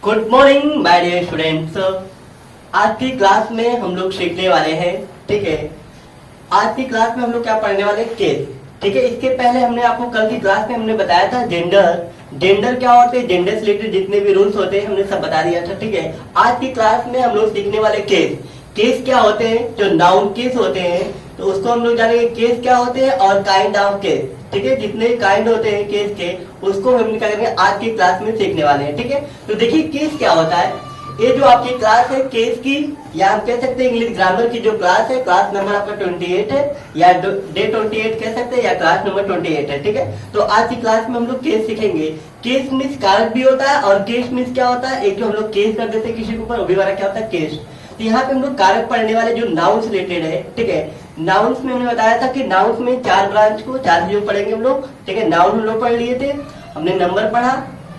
Good morning my dear students. आज की class में हम लोग सीखने वाले हैं, ठीक है। आज की क्लास में हम लोग क्या पढ़ने वाले हैं, केस, ठीक है। इसके पहले हमने आपको कल की क्लास में हमने बताया था जेंडर क्या होते हैं, जेंडर से रिलेटेड जितने भी रूल्स होते हैं हमने सब बता दिया था, ठीक है। आज की क्लास में हम लोग सीखने वाले केस क्या होते हैं, जो नाउन केस होते हैं तो उसको हम लोग जानेंगे केस क्या होते हैं और काइंड ऑफ केस, ठीक है। जितने काइंड होते हैं केस के उसको हम क्या करेंगे आज की क्लास में सीखने वाले हैं, ठीक है। तो देखिए केस क्या होता है। ये जो आपकी क्लास है केस की, या हम कह सकते हैं इंग्लिश ग्रामर की जो क्लास है, क्लास नंबर आपका 28 है, या डे 28 कह सकते हैं, या क्लास नंबर 28 है, ठीक है। तो आज की क्लास में हम लोग केस सीखेंगे। केस मीन्स कारक भी होता है और केस मीन्स क्या होता है, एक जो हम लोग केस कर देते हैं किसी के ऊपर, वो भी हमारा क्या होता है, केस। तो यहाँ पे हम लोग कारक पढ़ने वाले जो नाउन से रिलेटेड है, ठीक है। नाउन्स में हमने बताया था कि नाउन्स में चार ब्रांच को, चार चीजों पढ़ेंगे हम लोग, ठीक है। नाउन हम लोग पढ़ लिए थे, हमने नंबर पढ़ा,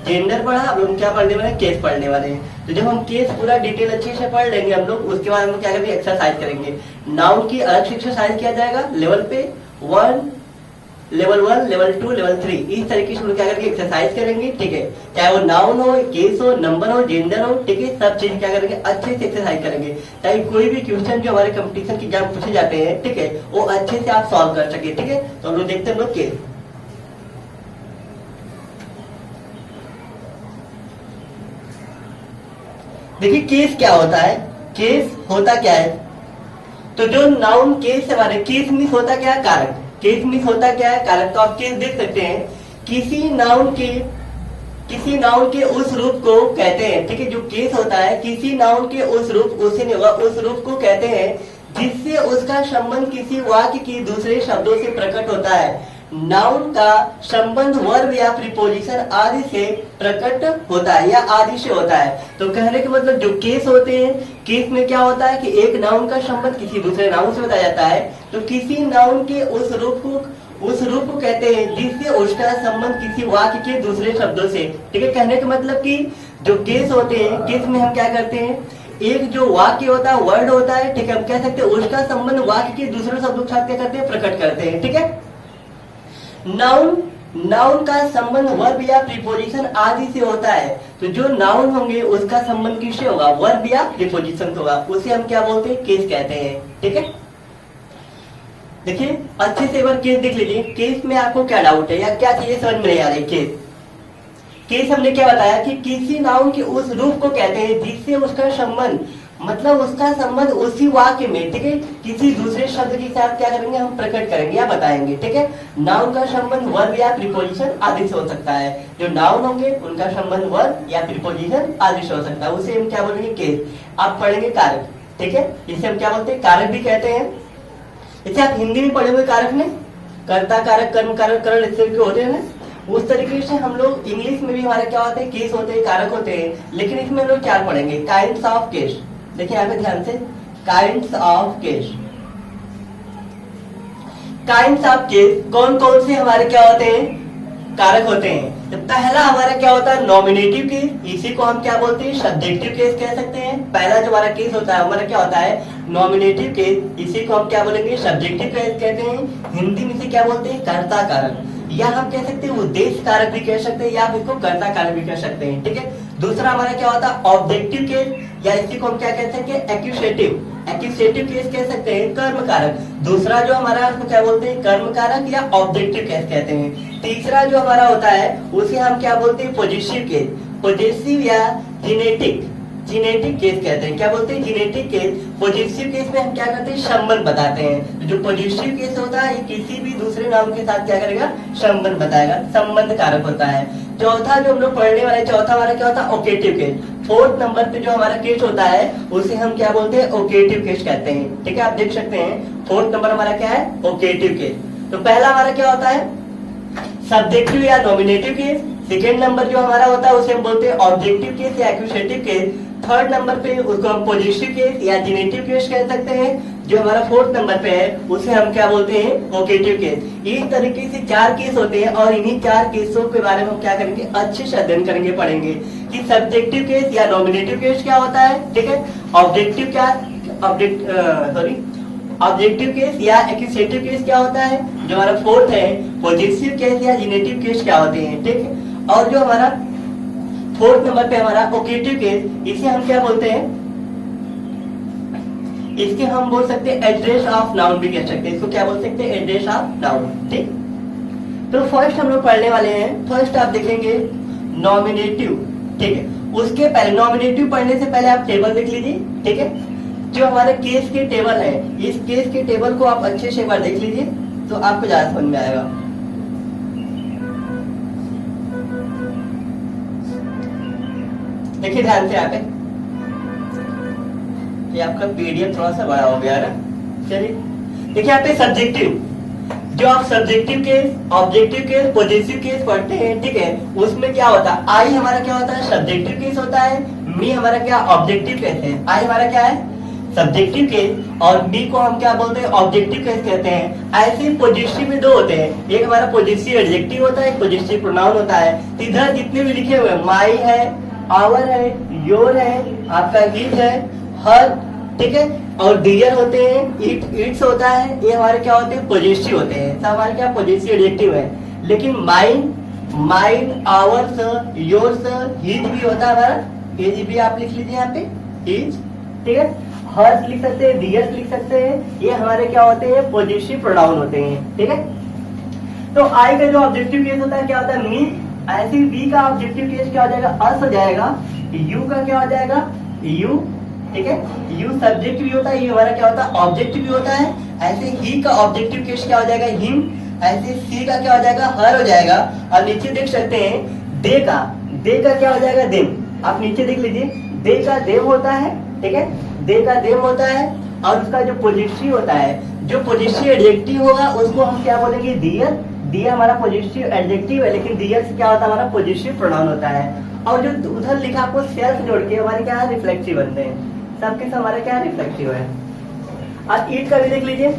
जेंडर पढ़ा, अब हम क्या पढ़ने वाले हैं, केस पढ़ने वाले हैं। तो जब हम केस पूरा डिटेल अच्छे से पढ़ लेंगे हम लोग, उसके बाद हम लोग क्या करेंगे, एक्सरसाइज करेंगे। नाउन की अलग से एक्सरसाइज किया जाएगा लेवल पे 1, लेवल 1, लेवल 2, लेवल 3, इस तरीके से हम लोग क्या करेंगे, एक्सरसाइज करेंगे, ठीक है। चाहे वो नाउन हो, केस हो, नंबर हो, जेंडर हो, ठीक है, सब चीज क्या करेंगे, अच्छे से एक्सरसाइज करेंगे, ताकि कोई भी क्वेश्चन जो हमारे कंपटीशन के एग्जाम पूछे जाते हैं, ठीक है, वो अच्छे से आप सॉल्व कर सके, ठीक है। तो हम लोग देखते हैं हम लोग केस। देखिए केस क्या होता है, केस होता क्या है। तो जो नाउन केस है हमारे, केस मीन्स होता क्या है, कारक। केस मीन्स होता क्या है, कारक। तो आप केस देख सकते हैं, किसी नाउन के उस रूप को कहते हैं, ठीक है। जो केस होता है किसी नाउन के उस रूप, उसे नहीं होगा, उस रूप को कहते हैं जिससे उसका संबंध किसी वाक्य की दूसरे शब्दों से प्रकट होता है। नाउन का संबंध वर्ब या प्रीपोजिशन आदि से प्रकट होता है या आदि से होता है। तो कहने के मतलब जो केस होते हैं, केस में क्या होता है कि एक नाउन का संबंध किसी दूसरे नाउन से बताया जाता है। तो किसी नाउन के उस रूप को कहते हैं जिससे उसका संबंध किसी वाक्य के दूसरे शब्दों से, ठीक है। कहने का मतलब कि जो केस होते हैं, केस में हम क्या करते हैं, एक जो वाक्य होता है, वर्ड होता है, ठीक है, हम कह सकते हैं उसका संबंध वाक्य के दूसरे शब्दों के साथ क्या करते हैं, प्रकट करते हैं, ठीक है। नाउन का संबंध वर्ब या प्रीपोजिशन आदि से होता है। तो जो नाउन होंगे उसका संबंध किससे होगा, वर्ब या प्रीपोजिशन से होगा, उसे हम क्या बोलते हैं, केस कहते हैं, ठीक है। देखिए अच्छे से एक बार केस देख लीजिए। केस में आपको क्या डाउट है या क्या चीजें समझ में नहीं आ रही। केस हमने क्या बताया कि किसी नाउन के उस रूप को कहते हैं जिससे उसका संबंध, मतलब उसका संबंध उसी वाक्य में, ठीक है, किसी दूसरे शब्द के साथ क्या करेंगे, हम प्रकट करेंगे या बताएंगे, ठीक है। नाउन का संबंध वर्ब या प्रीपोजिशन आदि से हो सकता है। जो नाउन होंगे उनका संबंध वर्ब या प्रीपोजिशन आदि से हो सकता है, उसे हम क्या बोलेंगे, केस। आप पढ़ेंगे कारक, ठीक है, इसे हम क्या बोलते हैं, कारक भी कहते हैं। जैसे आप हिंदी में पढ़े हुए कारक ने कर्ता कारक, कर्म कारक, करण, इस तरीके होते हैं ना, उस तरीके से हम लोग इंग्लिश में भी हमारे क्या होते हैं, केस होते हैं, कारक होते हैं। लेकिन इसमें हम लोग चार पढ़ेंगे, काइंड्स ऑफ केस। देखिए यहाँ पे ध्यान से, kinds of case. Kinds of case कौन कौन से हमारे क्या होते हैं, कारक होते हैं। तो पहला हमारा क्या होता है, नॉमिनेटिव केस, इसी को हम क्या बोलते हैं, सब्जेक्टिव केस कह सकते हैं। पहला जो हमारा केस होता है हमारा क्या होता है, नॉमिनेटिव केस, इसी को हम क्या बोलेंगे, सब्जेक्टिव केस कहते हैं। हिंदी में से क्या बोलते हैं, कर्ता कारक, या हम कह सकते हैं उद्देश्य कारक भी कह सकते हैं, या इसको कर्ता कारक भी कह सकते हैं, ठीक है। दूसरा हमारा क्या होता है, ऑब्जेक्टिव केस, या इसी को हम क्या कह सकते हैं, एक्यूसेटिव केस कह सकते हैं, कर्म कारक। दूसरा जो हमारा उसको क्या बोलते हैं, कर्म कारक या ऑब्जेक्टिव केस कहते हैं। तीसरा जो हमारा होता है उसे हम क्या बोलते हैं, पॉजिटिव या जीनेटिक केस कहते हैं। क्या बोलते हैं, जीनेटिक केस। पॉजिटिव केस में हम क्या करते हैं, संबंध बताते हैं। जो पॉजिटिव केस होता है ये किसी भी दूसरे नाम के साथ क्या करेगा, संबंध बताएगा, संबंध कारक होता है। चौथा जो हम लोग पढ़ने वाले, चौथा हमारा क्या होता है, ओकेटिव केस। 4th नंबर पे जो हमारा केस होता है उसे हम क्या बोलते हैं, ओकेटिव केस कहते हैं, ठीक है। आप देख सकते हैं 4th नंबर हमारा क्या है, ओकेटिव केस। तो पहला हमारा क्या होता है, सब्जेक्टिव या नॉमिनेटिव केस। सेकेंड नंबर जो हमारा होता है उसे हम बोलते हैं ऑब्जेक्टिव केस या एक्यूसेटिव केस। 3rd नंबर पे उसको हम पॉजिटिव केस या जेनेटिव केस कह सकते हैं। जो हमारा 4th नंबर पे है उसे हम क्या बोलते हैं, ओकेटिव केस। इस तरीके से 4 केस होते हैं और इन्हीं 4 केसों के बारे में हम क्या करेंगे, अच्छे से अध्ययन करेंगे, पढ़ेंगे कि सब्जेक्टिव केस या नॉमिनेटिव केस क्या होता है, ठीक है। ऑब्जेक्टिव केस या एक्यूसेटिव केस क्या होता है। जो हमारा 4th है, पॉजिटिव केस या जेनेटिव केस क्या होते हैं, ठीक है। और जो हमारा फोर्थ नंबर पे हमारा ओकेटिव केस, इसे हम क्या बोलते हैं, इसके हम बोल सकते हैं एड्रेस ऑफ नाउन भी कह सकते हैं, इसको क्या बोल सकते हैं, एड्रेस ऑफ नाउन। ठीक, तो फर्स्ट हम लोग पढ़ने वाले हैं, फर्स्ट आप देखेंगे नॉमिनेटिव। ठीक है, उसके पहले नॉमिनेटिव पढ़ने से पहले आप टेबल देख लीजिए। ठीक है, जो हमारे केस के टेबल है, इस केस के टेबल को आप अच्छे से एक बार देख लीजिए तो आपको ज्यादा समझ में आएगा। देखिए ध्यान से यहाँ पे, ये आपका पीडीएफ थोड़ा सा बड़ा हो गया है ना। चलिए देखिए यहाँ पे सब्जेक्टिव, जो आप subjective case, objective case, positive case पढ़ते हैं, ठीक है, उसमें क्या होता है, आई हमारा क्या होता है, सब्जेक्टिव केस होता है, मी हमारा क्या ऑब्जेक्टिव केस है, आई हमारा क्या है सब्जेक्टिव केस और बी को हम क्या बोलते हैं, ऑब्जेक्टिव केस कहते हैं। ऐसे पॉजिटिव में दो होते हैं, एक हमारा पॉजिटिव एडजेक्टिव होता है, एक पॉजिटिव प्रोनाउन होता है। इधर जितने भी लिखे हुए माई है, आवर है, योर है, आपका हिज है, हर, ठीक है, और डियर होते हैं, इट्स होता है, ये हमारे क्या होते हैं, पॉजिटिव होते हैं, सब हमारे क्या पॉजिटिव एडजेक्टिव है। लेकिन माइन, आवर्स, योर्स, हिज भी होता है हमारा, हिज भी आप लिख लीजिए यहाँ पे, हिज, ठीक है, हर्स लिख सकते हैं, डियर्स लिख सकते हैं, ये हमारे क्या होते हैं, पॉजिटिव प्रोनाउन होते हैं। ठीक है, तो आई का जो ऑब्जेक्टिव केस होता है क्या होता है, मी। ऐसे बी का ऑब्जेक्टिव केस क्या हो जाएगा, अस हो जाएगा। यू का क्या हो जाएगा, यू, ठीक है, यू सब्जेक्ट भी होता है, ये हमारा क्या होता है, ऑब्जेक्ट भी होता है। ऐसे ही का ऑब्जेक्टिव केस क्या हो जाएगा, हिम। ऐसे सी का क्या हो जाएगा, हर हो जाएगा। और नीचे देख सकते हैं दे का क्या हो जाएगा, देम। आप नीचे देख लीजिए, दे का देम होता है, ठीक है, दे का देम होता है। और उसका जो पॉजिटिव होता है, जो पॉजिटिव एडजेक्टिव होगा उसको हम क्या बोलेंगे, दियर। दियर हमारा पॉजिटिव एडजेक्टिव है, लेकिन दियर से क्या होता है, हमारा पॉजिटिव प्रोनाउन होता है। और जो उधर लिखा आपको सेल्फ जोड़ के हमारे क्या है, रिफ्लेक्सिव बनते हैं, सबके सब हमारे क्या रिफ्लेक्टिव है। आज ईट का भी देख लीजिए,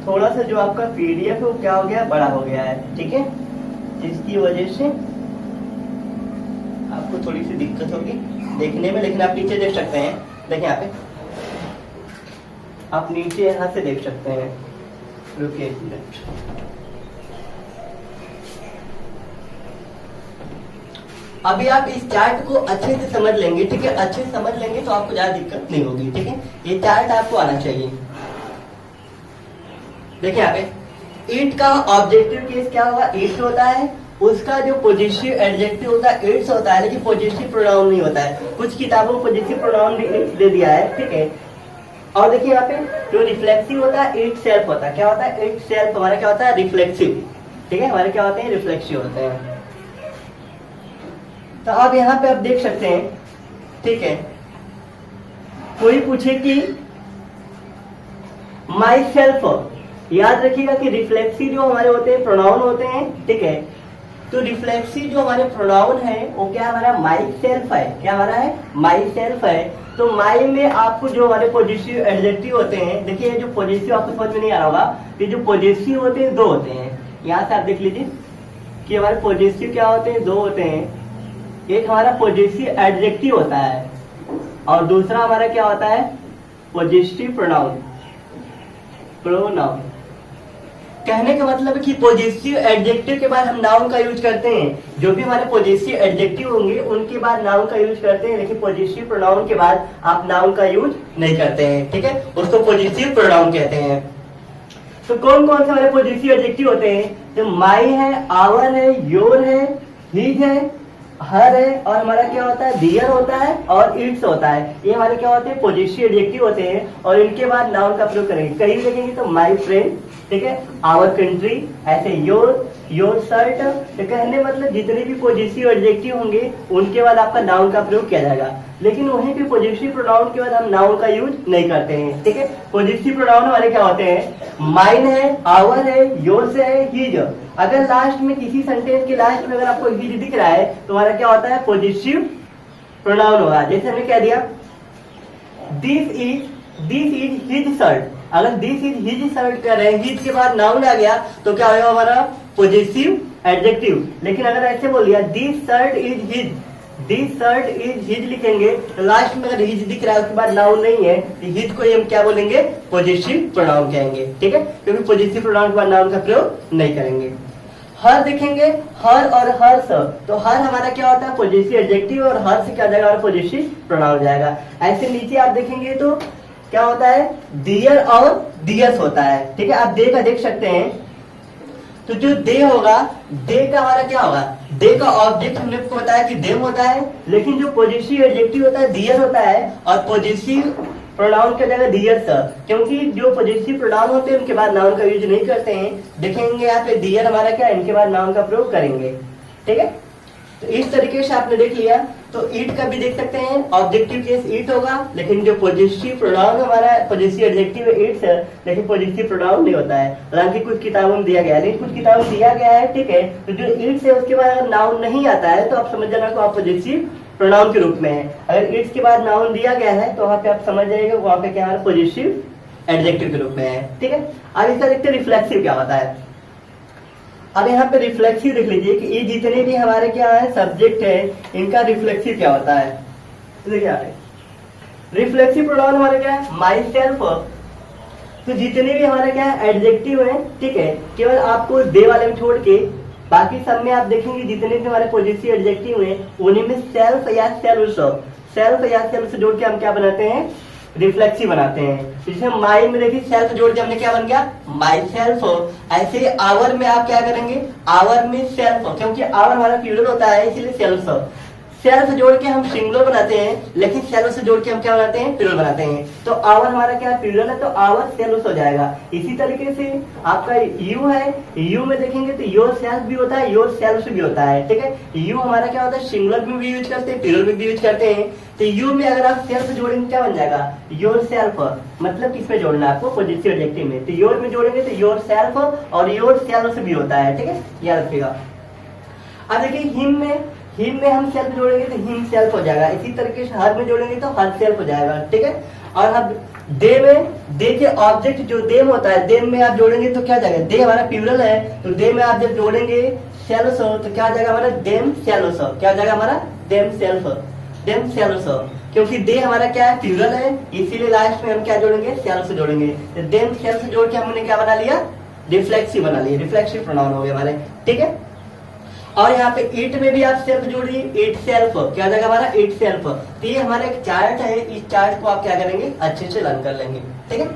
थोड़ा सा जो आपका पीडीएफ है वो क्या हो गया, बड़ा हो गया है, ठीक है, जिसकी वजह से आपको थोड़ी सी दिक्कत होगी देखने में। लेकिन आप नीचे देख सकते हैं, देखिए यहाँ पे आप नीचे यहाँ से देख सकते हैं। रुकिए एक मिनट, अभी आप इस चार्ट को अच्छे से समझ लेंगे, ठीक है, अच्छे से समझ लेंगे तो आपको ज्यादा दिक्कत नहीं होगी। ठीक है, ये चार्ट आपको आना चाहिए। देखिए यहाँ पे इट का ऑब्जेक्टिव केस क्या होगा, इट होता है, उसका जो पॉजिटिव एडजेक्टिव होता है इट्स होता है, लेकिन पॉजिटिव प्रोनाउन नहीं होता है। कुछ किताबों में पॉजिटिव प्रोनाउन भी इट्स दे दिया है, ठीक है। और देखिए यहाँ पे जो रिफ्लेक्सिव होता है इट सेल्फ होता है, क्या होता है, इट सेल्फ हमारा क्या होता है, रिफ्लेक्सिव, ठीक है, हमारे क्या होते हैं, रिफ्लेक्सिव होते हैं। तो अब यहाँ पे आप देख सकते हैं, ठीक है, कोई पूछे कि माई सेल्फ, याद रखिएगा कि रिफ्लेक्सिव जो हमारे होते हैं प्रोनाउन होते हैं, ठीक है। तो रिफ्लेक्सिव जो हमारे प्रोनाउन है वो क्या हमारा, माई सेल्फ है, क्या हमारा है, माई सेल्फ है। तो माई में आपको जो हमारे पॉजिटिव एडजेक्टिव होते हैं, देखिए जो पॉजिटिव आपको समझ में नहीं आ रहा होगा, ये जो पॉजिटिव होते हैं दो होते हैं। यहाँ से आप देख लीजिए कि हमारे पॉजिटिव क्या होते हैं, दो होते हैं। एक हमारा पॉजिटिव एडजेक्टिव होता है और दूसरा हमारा क्या होता है, पॉजिटिव प्रोनाउन। कहने का मतलब है कि पॉजिटिव एडजेक्टिव के बाद हम नाउन का यूज करते हैं। जो भी हमारे पॉजिटिव एडजेक्टिव होंगे उनके बाद नाउन का यूज करते हैं, लेकिन पॉजिटिव प्रोनाउन के बाद आप नाउन का यूज नहीं करते हैं, ठीक है, उसको पॉजिटिव प्रोनाउन कहते हैं। तो कौन कौन से हमारे पॉजिटिव एडजेक्टिव होते हैं, तो माई है, आवर है, योर है, हिज है, हर है, और हमारा क्या होता है, डियर होता है और इट्स होता है। ये हमारे क्या होते हैं, पॉजिटिव एडजेक्टिव होते हैं। और इनके बाद नाउन का प्रयोग करेंगे, कहीं देखेंगे तो माई फ्रेंड, ठीक है, आवर कंट्री, ऐसे योर शर्ट। तो कहने मतलब जितने भी पॉजिटिव एडजेक्टिव होंगे उनके बाद आपका नाउन का प्रयोग किया जाएगा, लेकिन वहीं पे पॉजिटिव प्रोनाउन के बाद हम नाउन का यूज नहीं करते हैं, ठीक है। पॉजिटिव प्रोनाउन हमारे क्या होते हैं, माइन है, आवर है, योर्स है, हिज। अगर लास्ट में किसी सेंटेंस के लास्ट में अगर आपको हिज दिख रहा है तो हमारा क्या होता है, पॉजिटिव प्रोनाउन होगा। जैसे हमने कह दिया दिस इज हिज शर्ट, अगर दिस इज हिज शर्ट कर रहे हैं, हिज के बाद नाउन आ गया तो क्या होगा हमारा, पॉजिटिव एडजेक्टिव। लेकिन अगर ऐसे बोल दिया this shirt is his, this shirt is his लिखेंगे तो लास्ट में अगर हिज दिख रहा है उसके बाद नाउन नहीं है तो हिज को हम क्या बोलेंगे, पॉजिटिव प्रोनाउन कहेंगे, ठीक है, क्योंकि पॉजिटिव प्रोनाउन के बाद नाउन का प्रयोग नहीं करेंगे। हर देखेंगे, हर और हर्ष, तो हर हमारा क्या होता है पॉजिटिव एडजेक्टिव और हर से क्या हो जाएगा पॉजिटिव प्रोनाउन हो जाएगा। ऐसे नीचे आप देखेंगे तो क्या होता है दियर और दियर्स होता है, ठीक है। आप दे का देख सकते हैं, तो जो दे होगा, दे का हमारा क्या होगा, दे का ऑब्जेक्ट हमने आपको बताया कि देम होता है, लेकिन जो पॉजिटिव एडजेक्टिव होता है दियर होता है और पॉजिटिव प्रोनाउन क्या जाएगा दियर्स, क्योंकि जो पॉजिटिव प्रोनाउन होते हैं उनके बाद नाउन का यूज नहीं करते हैं। देखेंगे यहाँ पे दियर हमारा क्या है, इनके बाद नाउन का प्रयोग करेंगे, ठीक है। तो इस तरीके से आपने देख लिया। तो ईट का भी देख सकते हैं, ऑब्जेक्टिव केस ईट होगा, लेकिन जो पॉजिटिव प्रोनाउन हमारा पॉजिटिव एडजेक्टिव है इट्स, लेकिन पॉजिटिव प्रोनाउन नहीं होता है। हालांकि कुछ किताबों में दिया गया है, लेकिन कुछ किताबों में दिया गया है, ठीक है। तो जो इट्स है उसके बाद अगर नाउन नहीं आता है तो आप समझ जाना को आप पॉजिटिव प्रोनाउन के रूप में है। अगर इट्स के बाद नाउन दिया गया है तो वहां पे आप समझ जाइएगा वहां पे क्या है पॉजिटिव एडजेक्टिव के रूप में है, ठीक है। अब इसका देखते हैं रिफ्लेक्सिव क्या होता है। अब यहाँ पे रिफ्लेक्सिव देख लीजिए कि ये जितने भी हमारे क्या है सब्जेक्ट है इनका रिफ्लेक्सिव क्या होता है। तो देखिए यहाँ पे रिफ्लेक्सिव प्रोनाउन हमारे क्या है माई सेल्फ, तो जितने भी हमारे क्या है एडजेक्टिव है, ठीक है, केवल आपको दे वाले में छोड़ के बाकी सब में आप देखेंगे जितने भी हमारे पॉजिटिव एडजेक्टिव हैं उन्हीं में सेल्फ या सेल्फ जोड़ के हम क्या बनाते हैं रिफ्लेक्सिव बनाते हैं। जैसे माई में देखिए सेल्फ जोड़ के हमने क्या बन गया माई सेल्फ। ऐसे ही आवर में आप क्या करेंगे आवर में सेल्फ, क्योंकि आवर हमारा प्लूरल होता है इसीलिए सेल्फ जोड़ के हम सिंगुलर बनाते हैं, लेकिन सेल्फ से जोड़ के हम क्या बनाते हैं प्लूरल बनाते हैं। तो आवर हमारा क्या प्लूरल है तो आवर सेल्फ हो जाएगा। इसी तरीके से आपका यू है, यू में देखेंगे तो योर सेल्फ भी होता है, योर सेल्फ भी होता है, ठीक है। यू हमारा क्या होता है सिंगुलर में भी यूज करते हैं, प्लूरल में भी यूज करते हैं। तो यू में अगर आप सेल्फ जोड़ेंगे क्या बन जाएगा योर सेल्फ, मतलब किसमें जोड़ना है आपको पॉजिटिव एडजेक्टिव में। तो योर में जोड़ेंगे तो योर सेल्फ और योर सेल्फ भी होता है, ठीक है, याद रखिएगा। अब देखिए हिम में हम सेल्फ जोड़ेंगे तो हिम सेल्फ हो जाएगा। इसी तरीके से हर में जोड़ेंगे तो हर सेल्फ हो जाएगा, ठीक है। और अब दे में दे के ऑब्जेक्ट जो देम होता है, देम में आप जोड़ेंगे तो क्या जाएगा, दे हमारा प्लूरल है तो दे में आप जब जोड़ेंगे सेल्फ तो क्या जाएगा हमारा देम सेल्फ, क्या जाएगा हमारा देम सेल्फ, क्योंकि दे हमारा क्या है प्लूरल है इसीलिए लास्ट में हम क्या जोड़ेंगे सेल्फ जोड़ेंगे। तो देम सेल्फ जोड़ के हमने क्या बना लिया रिफ्लेक्सिव बना लिया, रिफ्लेक्सिव प्रोनाउन हो गए हमारे, ठीक है। और यहाँ पे इट में भी आप सेल्फ जोड़िए, इट सेल्फ क्या हो जाएगा हमारा इट सेल्फ। तो ये हमारा एक चार्ट है, इस चार्ट को आप क्या करेंगे अच्छे से लर्न कर लेंगे, ठीक है।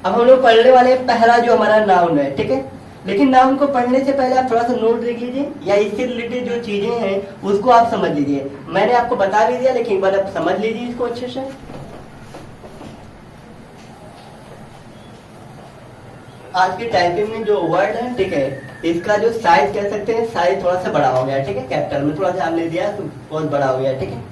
अब हम लोग पढ़ने वाले पहला जो हमारा नाउन है, ठीक है। लेकिन नाउन को पढ़ने से पहले आप थोड़ा सा नोट देख लीजिए या इससे रिलेटेड जो चीजें हैं उसको आप समझ लीजिए। मैंने आपको बता भी दिया लेकिन एक बार आप समझ लीजिए इसको अच्छे से। आज की टाइपिंग में जो वर्ड है, ठीक है, इसका जो साइज कह सकते हैं साइज थोड़ा सा बड़ा हो गया, ठीक है। कैपिटल में थोड़ा ध्यान नहीं दिया तो बहुत बड़ा हो गया, ठीक है।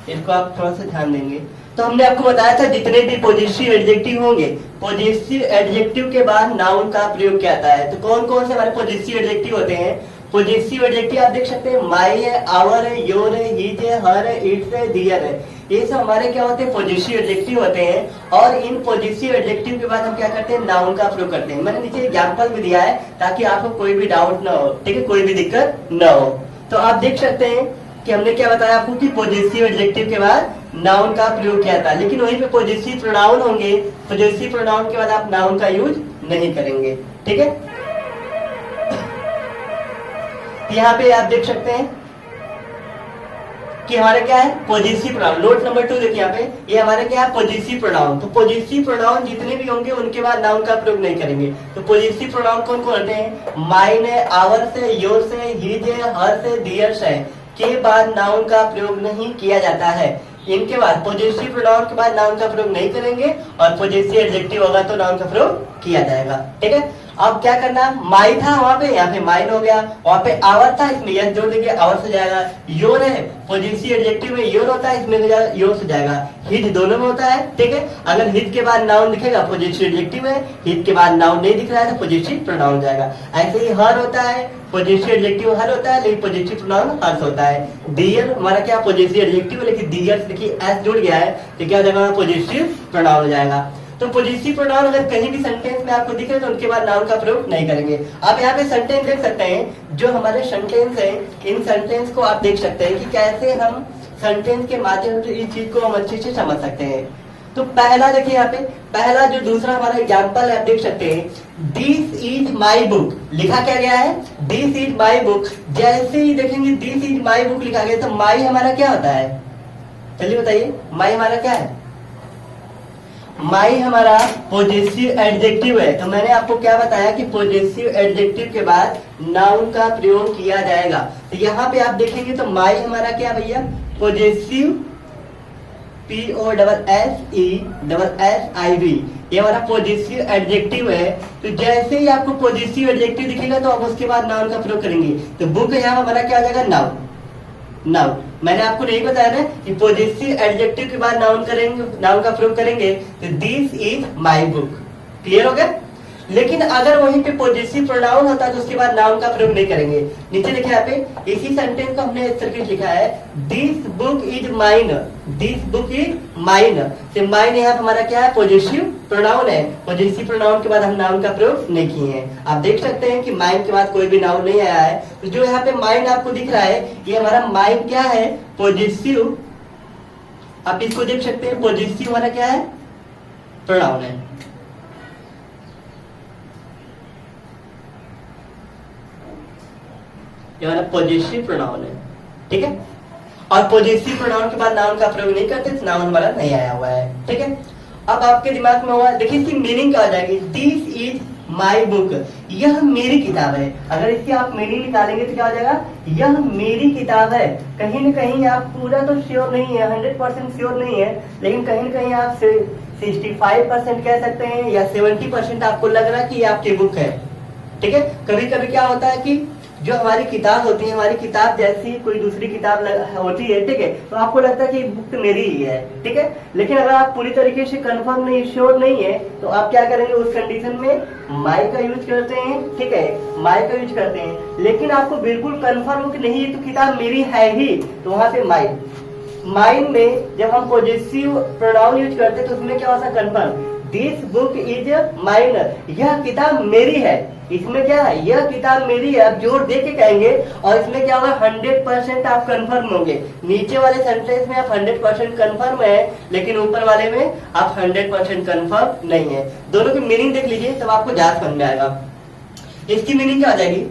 इसको आप थोड़ा सा ध्यान देंगे। तो हमने आपको बताया था जितने भी पॉजिटिव एडजेक्टिव होंगे, पॉजिटिव एडजेक्टिव के बाद नाउन का प्रयोग क्या आता है। तो कौन कौन से हमारे पॉजिटिव एडजेक्टिव होते हैं। पॉजिटिव एडजेक्टिव आप देख सकते हैं माई है, आवर है, योर है, हिज है, हर है, इट्स है, दियर है। ये सब हमारे क्या होते हैं पॉजिटिव एडजेक्टिव होते हैं। और इन पॉजिटिव एडजेक्टिव के बाद हम क्या करते हैं नाउन का प्रयोग करते हैं। मैंने नीचे एग्जांपल भी दिया है ताकि आपको कोई भी डाउट ना हो, ठीक है, कोई भी दिक्कत ना हो। तो आप देख सकते हैं कि हमने क्या बताया आपको कि पॉजिटिव एडजेक्टिव के बाद नाउन का प्रयोग किया था, लेकिन वहीं पे पॉजिटिव प्रोनाउन होंगे, पॉजिटिव प्रोनाउन के बाद आप नाउन का यूज नहीं करेंगे, ठीक है। यहाँ पे आप देख सकते हैं कि हमारे क्या है पॉजिटिव प्रोनाउन। नोट नंबर 2 देखिए यहाँ पे, ये हमारे क्या है पॉजिटिव प्रोनाउन। तो पॉजिटिव प्रोनाउन जितने भी होंगे उनके बाद नाउन का प्रयोग नहीं करेंगे। तो पॉजिटिव प्रोनाउन कौन कौन होते हैं माइन है, आवर से, योर से, हिज है, हर से, दियर से के बाद नाउन का प्रयोग नहीं किया जाता है। इनके बाद पॉजिटिव प्रोनाउन के बाद नाउन का प्रयोग नहीं करेंगे और पॉजिटिव एडजेक्टिव होगा तो नाउन का प्रयोग किया जाएगा, ठीक है। अब क्या करना, माई था वहां पे, यहाँ पे माइन हो गया, वहां पे आवर था, इसमें यस जोड़ देंगे, आवर से जाएगा। योर है, पॉजिटिव एडजेक्टिव में योर होता है, इसमें योर से जाएगा। हिज दोनों में होता है, ठीक है। अगर हिज के बाद नाउन दिखेगा पॉजिटिव एडजेक्टिव है, हिज के बाद नाउन नहीं दिख रहा है तो पॉजिटिव प्रोनाउन जाएगा। ऐसे ही हर होता है, पॉजिटिव एडजेक्टिव हर होता है लेकिन पॉजिटिव प्रोनाउन हर्ष होता है। डियर हमारा क्या पॉजिटिव एडजेक्टिव है लेकिन डियर देखिए एस जुड़ गया है तो क्या हो जाएगा पॉजिटिव प्रोनाउन हो जाएगा। तो पॉजिटिव प्रोनाउन अगर कहीं भी सेंटेंस में आपको दिख रहे तो उनके बाद नाउन का प्रयोग नहीं करेंगे। आप यहाँ पे सेंटेंस देख सकते हैं, जो हमारे सेंटेंस है इन सेंटेंस को आप देख सकते हैं कि कैसे हम सेंटेंस के माध्यम से इस चीज को हम अच्छे से समझ सकते हैं। तो पहला देखिए यहाँ पे, पहला जो दूसरा हमारा एग्जाम्पल है आप देख सकते हैं, दिस इज माई बुक, लिखा क्या गया है, दिस इज माई बुक। जैसे ही देखेंगे दिस इज माई बुक लिखा गया तो माई हमारा क्या होता है, चलिए बताइए, माई हमारा क्या है, माई हमारा पॉजिटिव एडजेक्टिव है। तो मैंने आपको क्या बताया कि पॉजिटिव एडजेक्टिव के बाद नाउन का प्रयोग किया जाएगा। तो यहाँ पे आप देखेंगे तो माई हमारा क्या भैया, पॉजिटिव, POSSESSIV, ये हमारा पॉजिटिव एडजेक्टिव है। तो जैसे ही आपको पॉजिटिव एडजेक्टिव दिखेगा तो आप उसके बाद नाउन का प्रयोग करेंगे। तो बुक यहाँ हमारा क्या आ जाएगा, नाउन। नाउन मैंने आपको नहीं बताया ना कि पॉजिटिव एडजेक्टिव के बाद नाउन करेंगे, नाउन का प्रयोग करेंगे। तो this is my book, clear हो गया। लेकिन अगर वहीं पे पॉजिटिव प्रोनाउन होता है तो उसके बाद नाउन का प्रयोग नहीं करेंगे। नीचे लिखा है यहाँ पे, इसी सेंटेंस को हमने इस तरीके से लिखा है, this book is mine, this book is mine. तो माइन यहाँ पे हमारा क्या है, पॉजिटिव प्रोनाउन है। पॉजिटिव प्रोनाउन के बाद हम नाउन का प्रयोग नहीं किए हैं। आप देख सकते हैं कि माइन के बाद कोई भी नाउन नहीं आया है। तो जो यहाँ पे माइन आपको दिख रहा है, ये हमारा माइन क्या है, पॉजिटिव। आप इसको देख सकते हैं, पॉजिटिव हमारा क्या है, प्रोनाउन है। ये हमारा पॉजिटिव प्रोनाउन है, ठीक है। और पॉजिटिव प्रोनाउन के बाद नाउन का प्रयोग नहीं करते तो नाउन हमारा नहीं आया हुआ है, ठीक है। अब आपके दिमाग में हुआ, देखिए इसकी मीनिंग क्या हो जाएगी, दिस इज माई बुक, यह मेरी किताब है। अगर इसकी आप मीनिंग निकालेंगे तो क्या हो जाएगा, यह मेरी किताब है। कहीं न कहीं आप पूरा तो श्योर नहीं है, 100% श्योर नहीं है, लेकिन कहीं न कहीं आप 65% कह सकते हैं या 70% आपको लग रहा है कि ये आपकी बुक है, ठीक है। कभी कभी क्या होता है कि जो हमारी किताब होती है, हमारी किताब जैसी कोई दूसरी किताब होती है, ठीक है, तो आपको लगता है कि बुक तो मेरी ही है, ठीक है। लेकिन अगर आप पूरी तरीके से कंफर्म नहीं, श्योर नहीं है, तो आप क्या करेंगे, उस कंडीशन में माई का यूज करते हैं, ठीक है, माई का यूज करते हैं। लेकिन आपको बिल्कुल कंफर्म हो कि नहीं ये तो किताब मेरी है ही, तो वहां पे माई, माइन में जब हम पॉजिटिव प्रोनाउन यूज करते हैं तो उसमें क्या होता है, confirm, this book is mine, यह किताब मेरी है। इसमें क्या है, यह किताब मेरी है, आप जोर दे के कहेंगे और इसमें क्या होगा, 100% आप कंफर्म होंगे। नीचे वाले सेंटेंस में आप 100% कंफर्म है, लेकिन ऊपर वाले में आप 100% कंफर्म नहीं है। दोनों की मीनिंग देख लीजिए तब आपको ज्यादा समझ में आएगा। इसकी मीनिंग क्या आ जाएगी,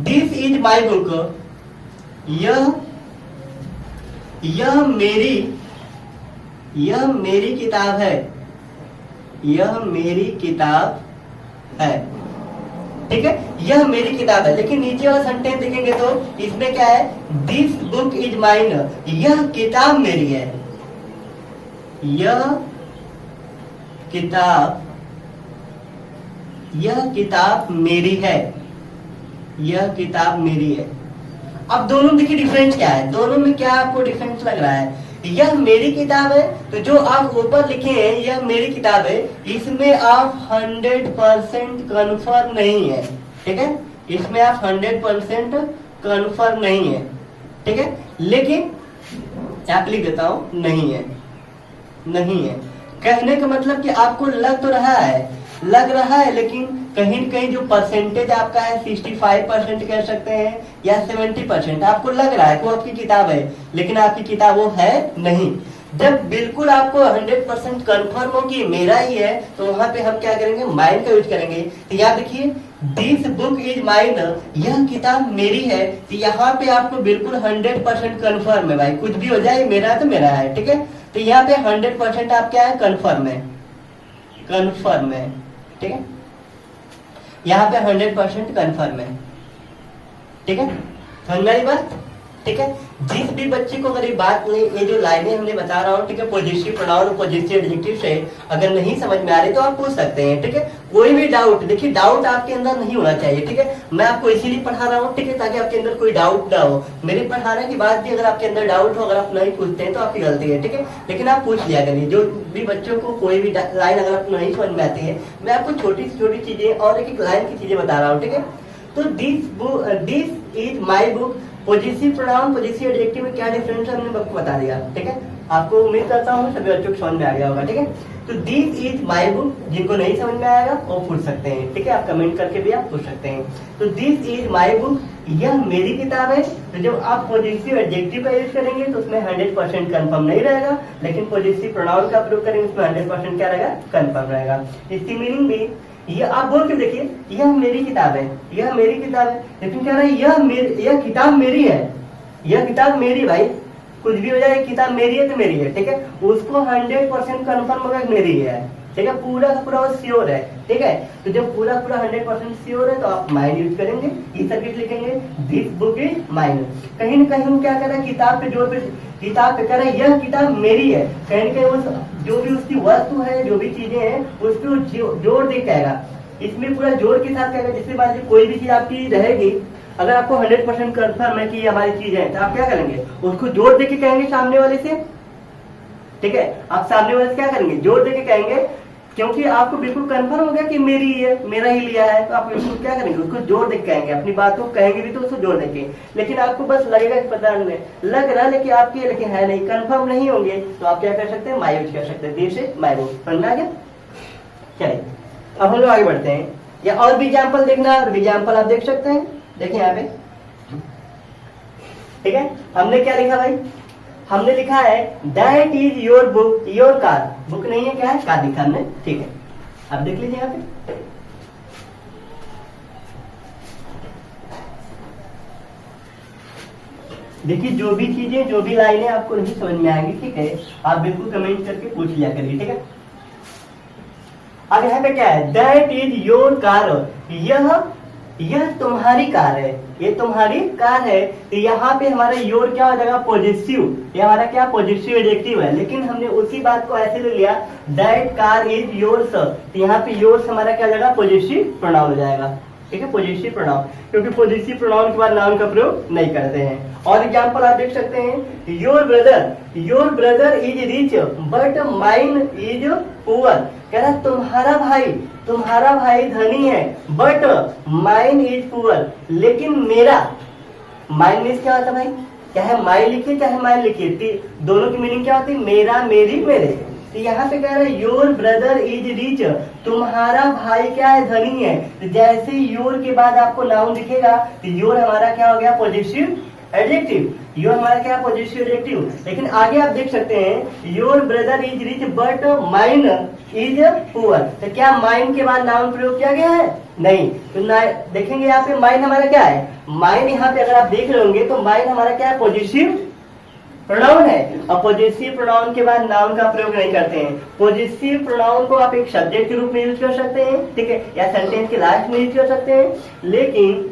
दिस इज माई बुक, यह मेरी किताब है, यह मेरी किताब है, ठीक है, यह मेरी किताब है। लेकिन नीचे वाला सेंटेंस देखेंगे तो इसमें क्या है, दिस बुक इज माइन, यह किताब मेरी है, यह किताब मेरी है, यह किताब मेरी है। अब दोनों देखिए डिफरेंस क्या है, दोनों में क्या आपको डिफरेंस लग रहा है, यह मेरी किताब है, तो जो आप ऊपर लिखे हैं यह मेरी किताब है, इसमें आप 100% कंफर्म नहीं है, ठीक है, इसमें आप 100% कंफर्म नहीं है, ठीक है। लेकिन आप लिख देता हूं, नहीं है, नहीं है कहने का मतलब कि आपको लग तो रहा है, लग रहा है, लेकिन कहीं न कहीं जो परसेंटेज आपका है 65% कह सकते हैं या 70%, आपको लग रहा है कि वो आपकी किताब है, लेकिन आपकी किताब वो है नहीं। जब बिल्कुल आपको 100% कंफर्म हो कि मेरा ही है, तो वहां पे हम क्या करेंगे, माइन का यूज करेंगे। तो यहाँ देखिए, दिस बुक इज माइन, यह किताब मेरी है, तो यहाँ पे आपको बिल्कुल 100% कंफर्म है, भाई कुछ भी हो जाए मेरा तो मेरा है, ठीक है। तो यहाँ पे 100% आप क्या है, कंफर्म है, कंफर्म है, ठीक है, यहाँ पे 100% कंफर्म है, ठीक है, समझ में आई बात, ठीक है। जिस भी बच्चे को अगर ये बात नहीं, ये जो लाइनें हमने बता रहा हूँ, ठीक है, पॉजिटिव प्रोनाउन और पॉजिटिव एडजेक्टिव से अगर नहीं समझ में आ रही तो आप पूछ सकते हैं, ठीक है। कोई भी डाउट, देखिए डाउट आपके अंदर नहीं होना चाहिए, ठीक है, मैं आपको इसीलिए पढ़ा रहा हूँ, ठीक है, ताकि आपके अंदर कोई डाउट ना हो। मेरे पढ़ाने के बाद भी अगर आपके अंदर डाउट हो, अगर आप नहीं पूछते हैं तो आपकी गलती है, ठीक है, लेकिन आप पूछ लिया करिए। जो भी बच्चों को कोई भी लाइन अगर आपको नहीं समझ में आती है, मैं आपको छोटी से छोटी चीजें और एक लाइन की चीजें बता रहा हूँ, ठीक है। तो this is my book, positive pronoun positive adjective में क्या डिफरेंस है हमने आपको बता दिया, ठीक है। आपको उम्मीद करता हूँ सभी बच्चों को समझ में आ गया होगा, ठीक है। तो दिस इज माई बुक, जिनको नहीं समझ में आएगा वो पूछ सकते हैं, ठीक है, आप कमेंट करके भी आप पूछ सकते हैं। तो दिस इज माई बुक, यह मेरी किताब है, तो जब आप पॉजिटिव एडजेक्टिव का यूज करेंगे तो उसमें 100% कंफर्म नहीं रहेगा, लेकिन पॉजिटिव प्रोनाउन का प्रयोग करेंगे उसमें 100% क्या रहेगा, कंफर्म रहेगा। इसकी मीनिंग भी ये आप बोल के देखिए, यह मेरी किताब है, यह मेरी किताब है, लेकिन कह रहा है यह किताब मेरी है, यह किताब मेरी, भाई कुछ भी हो जाए किताब मेरी है तो मेरी है, ठीक है। उसको 100% कंफर्म होगा मेरी है, ठीक है, पूरा का पूरा श्योर है, ठीक है। तो जब पूरा 100% श्योर है तो आप माइन यूज करेंगे, ई सर्किट लिखेंगे, दिस बुक इज माइन। कहीं ना कहीं वो क्या कर रहा है, किताब पे जोर पे, किताब पे कह रहा है यह किताब मेरी है, कहीं ना कहीं उस जो भी उसकी वस्तु है, जो भी चीजें हैं उस पर जोर दे कहेगा, इसमें पूरा जोर के साथ कहेगा। जिससे मान लीजिए कोई भी चीज आपकी रहेगी, अगर आपको 100% कंफर्म है कि ये हमारी चीज है, तो आप क्या करेंगे, उसको जोर दे के कहेंगे सामने वाले से, ठीक है। आप सामने वाले से क्या करेंगे, जोर दे के कहेंगे, क्योंकि आपको बिल्कुल कंफर्म हो गया कि मेरी है, मेरा ही लिया है, तो आप उसको क्या करेंगे, उसको जोर देख कहेंगे, अपनी बात को कहेंगे भी तो उसको जोर देंगे। लेकिन आपको बस लगेगा कि पता नहीं लग रहा है कि आपकी है, लेकिन है नहीं, कंफर्म नहीं होंगे, तो आप क्या कर सकते हैं, माई यूज कर सकते हैं, दिस इज माई बुक। समझ में आ गया? चलिए अब हम लोग आगे बढ़ते हैं, या और भी एग्जाम्पल देखना, और भी एग्जाम्पल आप देख सकते हैं, देखिए यहाँ पे, ठीक है। हमने क्या लिखा भाई, हमने लिखा है that is your book, your car, book नहीं है, क्या है, कार लिखा हमने, ठीक है। अब देख लीजिए यहाँ पे, देखिए जो भी चीजें, जो भी लाइनें आपको नहीं समझ में आएंगी, ठीक है, आप बिल्कुल कमेंट करके पूछ लिया करिए, ठीक है। अब यहाँ पे क्या है, दैट इज योर कार, यह तुम्हारी कार है, ये तुम्हारी कार है, तो यहाँ पे हमारा योर क्या हो जाएगा, पॉजिटिव, ये हमारा क्या पॉजिटिव एडजेक्टिव है, लेकिन हमने उसी बात को ऐसे ले लिया, दैट कार इज योर्स, तो यहाँ पे योर्स हमारा क्या हो जाएगा, पॉजिटिव प्रोनाउन हो जाएगा, ठीक है, पॉजिटिव प्रोनाउन, क्योंकि पॉजिटिव प्रोनाउन के बाद नाउन का प्रयोग नहीं करते हैं। और एग्जाम्पल आप देख सकते हैं, your brother is rich but mine is poor, कह रहा तुम्हारा भाई धनी है, बट माइन इज पुअर, लेकिन मेरा, माइन मीन्स क्या होता है भाई, चाहे माइन लिखिए चाहे माइन लिखिए, दोनों की मीनिंग क्या होती है, मेरा, मेरी, मेरे। तो यहाँ पे कह रहा है योर ब्रदर इज रिच, तुम्हारा भाई क्या है, धनी है, तो जैसे योर के बाद आपको नाउन दिखेगा तो योर हमारा क्या हो गया, पॉजिटिव एडजेक्टिव, योर हमारा क्या पॉजिटिव एडजेक्टिव। लेकिन आगे आप देख सकते हैं, your brother is rich but mine is poor, तो क्या माइन के बाद नाउन प्रयोग किया गया है, नहीं, तो देखेंगे यहाँ पे माइन हमारा क्या है, माइन यहाँ पे अगर आप देख रहे होंगे तो माइन हमारा क्या है, पॉजिटिव प्रोनाउन है, और पॉजिटिव प्रोनाउन के बाद नाउन का प्रयोग नहीं करते हैं। पॉजिटिव प्रोनाउन को आप एक सब्जेक्ट के रूप में यूज कर सकते हैं, ठीक है, या सेंटेंस के लास्ट में यूज कर सकते हैं, लेकिन